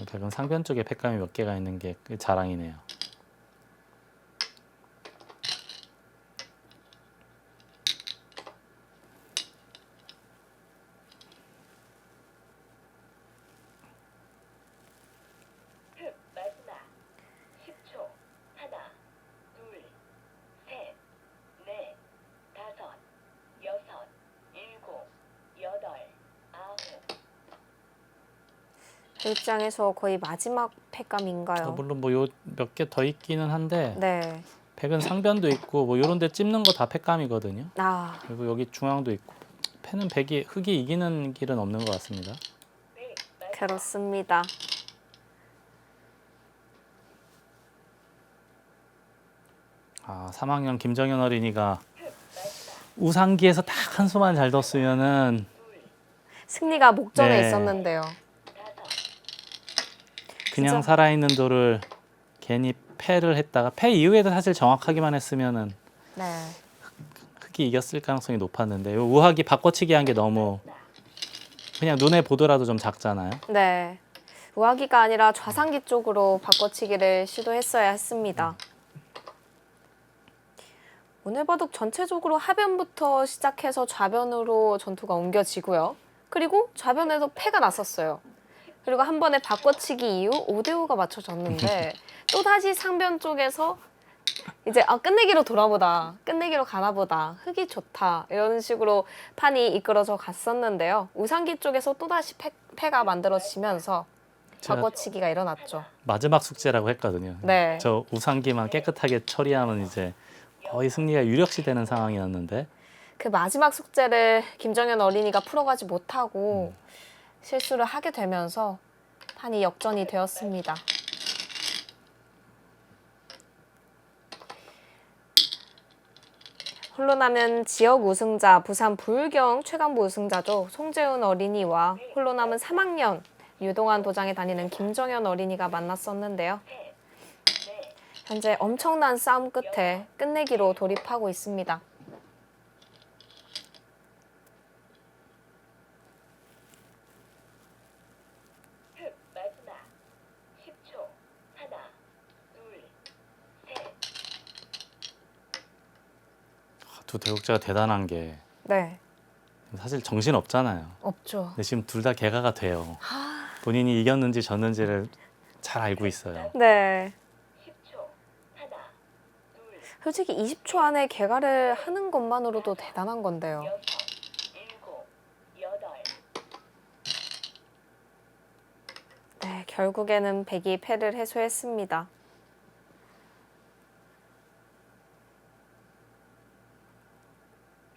백은 상변 쪽에 패감이 몇 개가 있는 게 자랑이네요. 흑. 마지막. 10초. 하나. 둘. 셋. 넷. 다섯. 여섯. 일곱. 여덟. 아홉. 흑 입장에서 거의 마지막 패감인가요? 물론 뭐 요 몇 개 더 있기는 한데 네. 백은 상변도 있고 뭐 요런 데 찝는 거 다 패감이거든요. 아, 그리고 여기 중앙도 있고 패는 흑이 이기는 길은 없는 것 같습니다. 100. 마지막. 그렇습니다. 아, 3학년 김정현 어린이가 흑. 마지막. 우상기에서 딱 한 수만 잘 뒀으면은 둘. 승리가 목전에 네. 있었는데요. 다섯. 그냥 진짜. 살아있는 돌을 괜히 패를 했다가 패 이후에도 사실 정확하기만 했으면은 네. 흑이 이겼을 가능성이 높았는데 요 우학이 바꿔치기 한 게 너무 그냥 눈에 보더라도 좀 작잖아요. 네. 우하기가 아니라 좌상기 쪽으로 바꿔치기를 시도했어야 했습니다. 오늘 바둑 전체적으로 하변부터 시작해서 좌변으로 전투가 옮겨지고요. 그리고 좌변에도 패가 났었어요. 그리고 한 번에 바꿔치기 이후 5대5가 맞춰졌는데 또다시 상변 쪽에서 이제 끝내기로 돌아보다, 끝내기로 가나보다, 흑이 좋다 이런 식으로 판이 이끌어져 갔었는데요. 우상기 쪽에서 또다시 패가 만들어지면서 제가 바꿔치기가 일어났죠. 마지막 숙제라고 했거든요. 네. 저 우상기만 깨끗하게 처리하면 이제 거의 승리가 유력시 되는 상황이었는데 그 마지막 숙제를 김정현 어린이가 풀어가지 못하고 실수를 하게 되면서 판이 역전이 되었습니다. 홀로 남은 지역 우승자 부산 부울경 최강부 우승자죠. 송재훈 어린이와 홀로 남은 3학년 유동환 도장에 다니는 김정현 어린이가 만났었는데요. 현재 엄청난 싸움 끝에 끝내기로 돌입하고 있습니다. 흑. 마지막. 10초. 하나. 둘. 셋. 두 대국자가 대단한 게 네, 사실 정신 없잖아요. 없죠. 근데 지금 둘 다 개가가 돼요. 본인이 이겼는지 졌는지를 잘 알고 있어요. 네. 10초. 하나. 둘. 솔직히 20초 안에 개가를 하는 것만으로도 대단한 건데요. 여섯. 일곱. 여덟. 네, 결국에는 백이 패를 해소했습니다.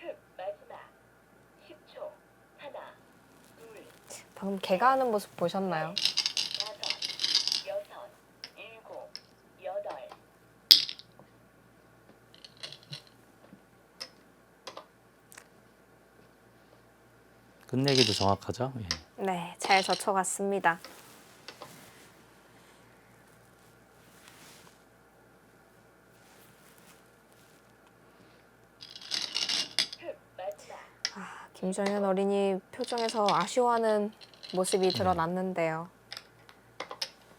흑. 마지막. 10초. 하나. 둘. 방금 개가 하는 모습 보셨나요? 다섯. 여섯. 일곱. 여덟. 끝내기도 정확하죠. 예. 네, 잘 젖혀갔습니다. 흑. 마지막. 김정현 어린이 표정에서 아쉬워하는 모습이 드러났는데요.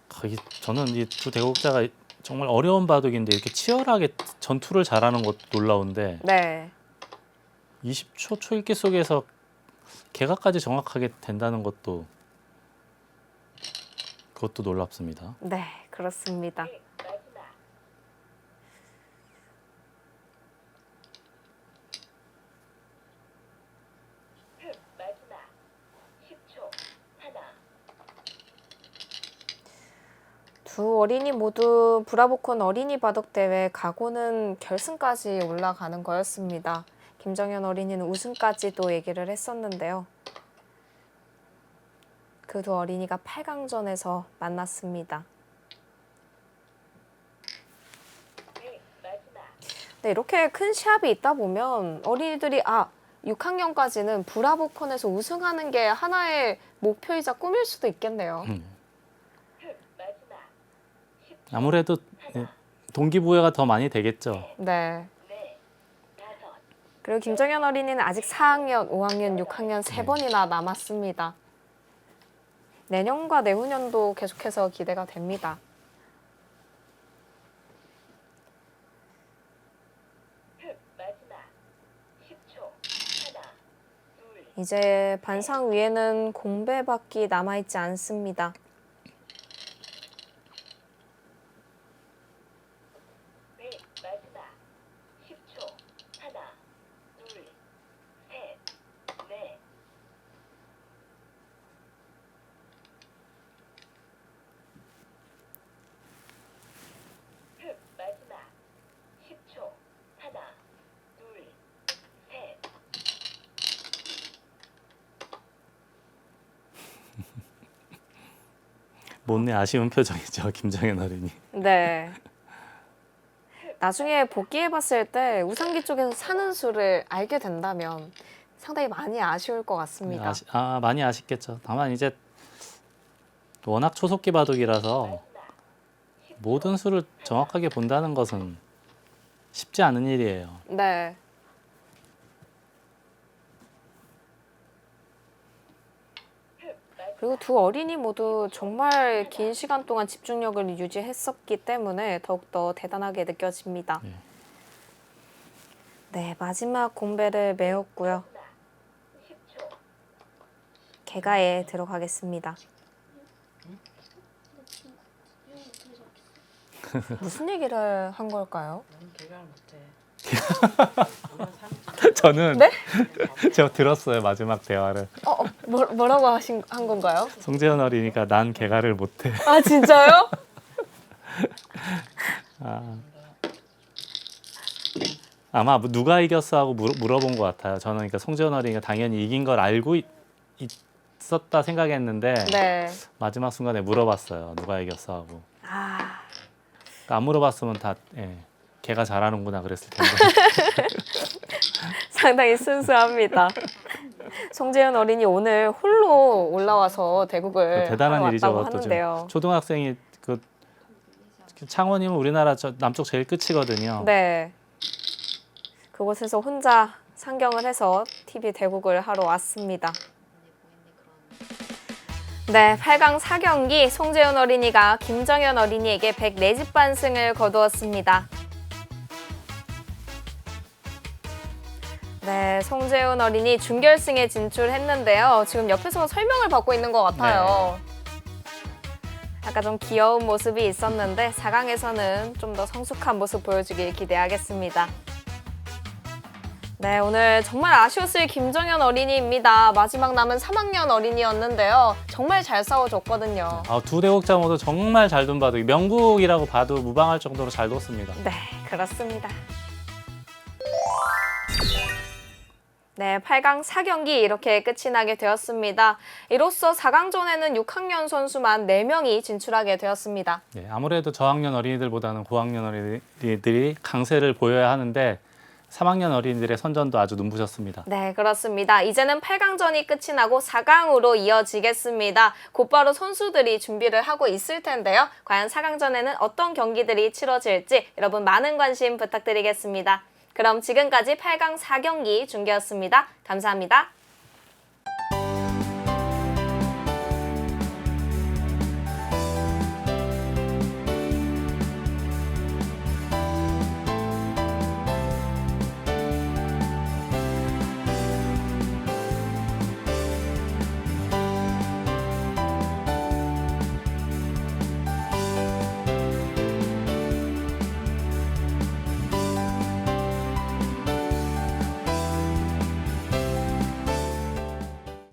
거의 저는 이 두 대국자가 정말 어려운 바둑인데 이렇게 치열하게 전투를 잘하는 것도 놀라운데 네. 20초 초읽기 속에서 개가까지 정확하게 된다는 것도 그것도 놀랍습니다. 네, 그렇습니다. 마지막. 마지막. 10초. 하나. 두 어린이 모두 브라보콘 어린이 바둑 대회 각오는 결승까지 올라가는 거였습니다. 김정현 어린이는 우승까지도 얘기를 했었는데요. 그 두 어린이가 8강전에서 만났습니다. 마지막. 네, 이렇게 큰 시합이 있다 보면 어린이들이 6학년까지는 브라보콘에서 우승하는 게 하나의 목표이자 꿈일 수도 있겠네요. 마지막. 아무래도 동기부여가 더 많이 되겠죠. 네. 네. 다섯. 그리고 김정현 어린이는 아직 4학년, 5학년, 6학년 세 번이나 남았습니다. 내년과 내후년도 계속해서 기대가 됩니다. 마지막. 10초. 하나. 둘. 이제 반상 위에는 공배밖에 남아있지 않습니다. 네. 마지막. 10초. 하나. 둘. 셋. 넷. 마지막. 10초. 하나. 둘. 셋. 못내 아쉬운 표정이죠, 김정현 어린이. 네. 나중에 복귀해봤을 때 우상기 쪽에서 사는 수를 알게 된다면 상당히 많이 아쉬울 것 같습니다. 많이 아쉽겠죠. 다만 이제 워낙 초속기 바둑이라서 마지막. 모든 수를 정확하게 본다는 것은 쉽지 않은 일이에요. 네. 그리고 두 어린이 모두 정말 긴 시간 동안 집중력을 유지했었기 때문에 더욱더 대단하게 느껴집니다. 네. 네, 마지막 공배를 메웠고요. 10초. 개가에 들어가겠습니다. 무슨 얘기를 한 걸까요? 저는 네? 제가 들었어요, 마지막 대화를. 뭐라고 한 건가요? 송재현 어린이가 난 개가를 못해. 아, 진짜요? 아마 누가 이겼어 하고 물어본 것 같아요. 저는 그러니까 송재현 어린이가 당연히 이긴 걸 알고 있었다 생각했는데 네. 마지막 순간에 물어봤어요. 누가 이겼어 하고. 아, 그러니까 안 물어봤으면 다 걔가 잘하는구나 그랬을 텐데. 상당히 순수합니다. 송재현 어린이 오늘 홀로 올라와서 대국을 대단한 하러 일이죠. 왔다고 그것도 하는데요. 지금 초등학생이 그 창원이면 우리나라 남쪽 제일 끝이거든요. 네. 그곳에서 혼자 상경을 해서 TV 대국을 하러 왔습니다. 네, 8강 4경기 송재현 어린이가 김정현 어린이에게 104집 반승을 거두었습니다. 네, 송재훈 어린이 준결승에 진출했는데요. 지금 옆에서 설명을 받고 있는 것 같아요. 아까 좀 귀여운 모습이 있었는데 4강에서는 좀 더 성숙한 모습 보여주길 기대하겠습니다. 네, 오늘 정말 아쉬웠을 김정현 어린이입니다. 마지막 남은 3학년 어린이였는데요. 정말 잘 싸워줬거든요. 두 대국자 모두 정말 잘 둔 바둑. 명국이라고 봐도 무방할 정도로 잘 뒀습니다. 네, 그렇습니다. 네, 8강 4경기 이렇게 끝이 나게 되었습니다. 이로써 4강전에는 6학년 선수만 4명이 진출하게 되었습니다. 네, 아무래도 저학년 어린이들보다는 고학년 어린이들이 강세를 보여야 하는데 3학년 어린이들의 선전도 아주 눈부셨습니다. 네, 그렇습니다. 이제는 8강전이 끝이 나고 4강으로 이어지겠습니다. 곧바로 선수들이 준비를 하고 있을 텐데요. 과연 4강전에는 어떤 경기들이 치러질지 여러분 많은 관심 부탁드리겠습니다. 그럼 지금까지 8강 4경기 중계였습니다. 감사합니다.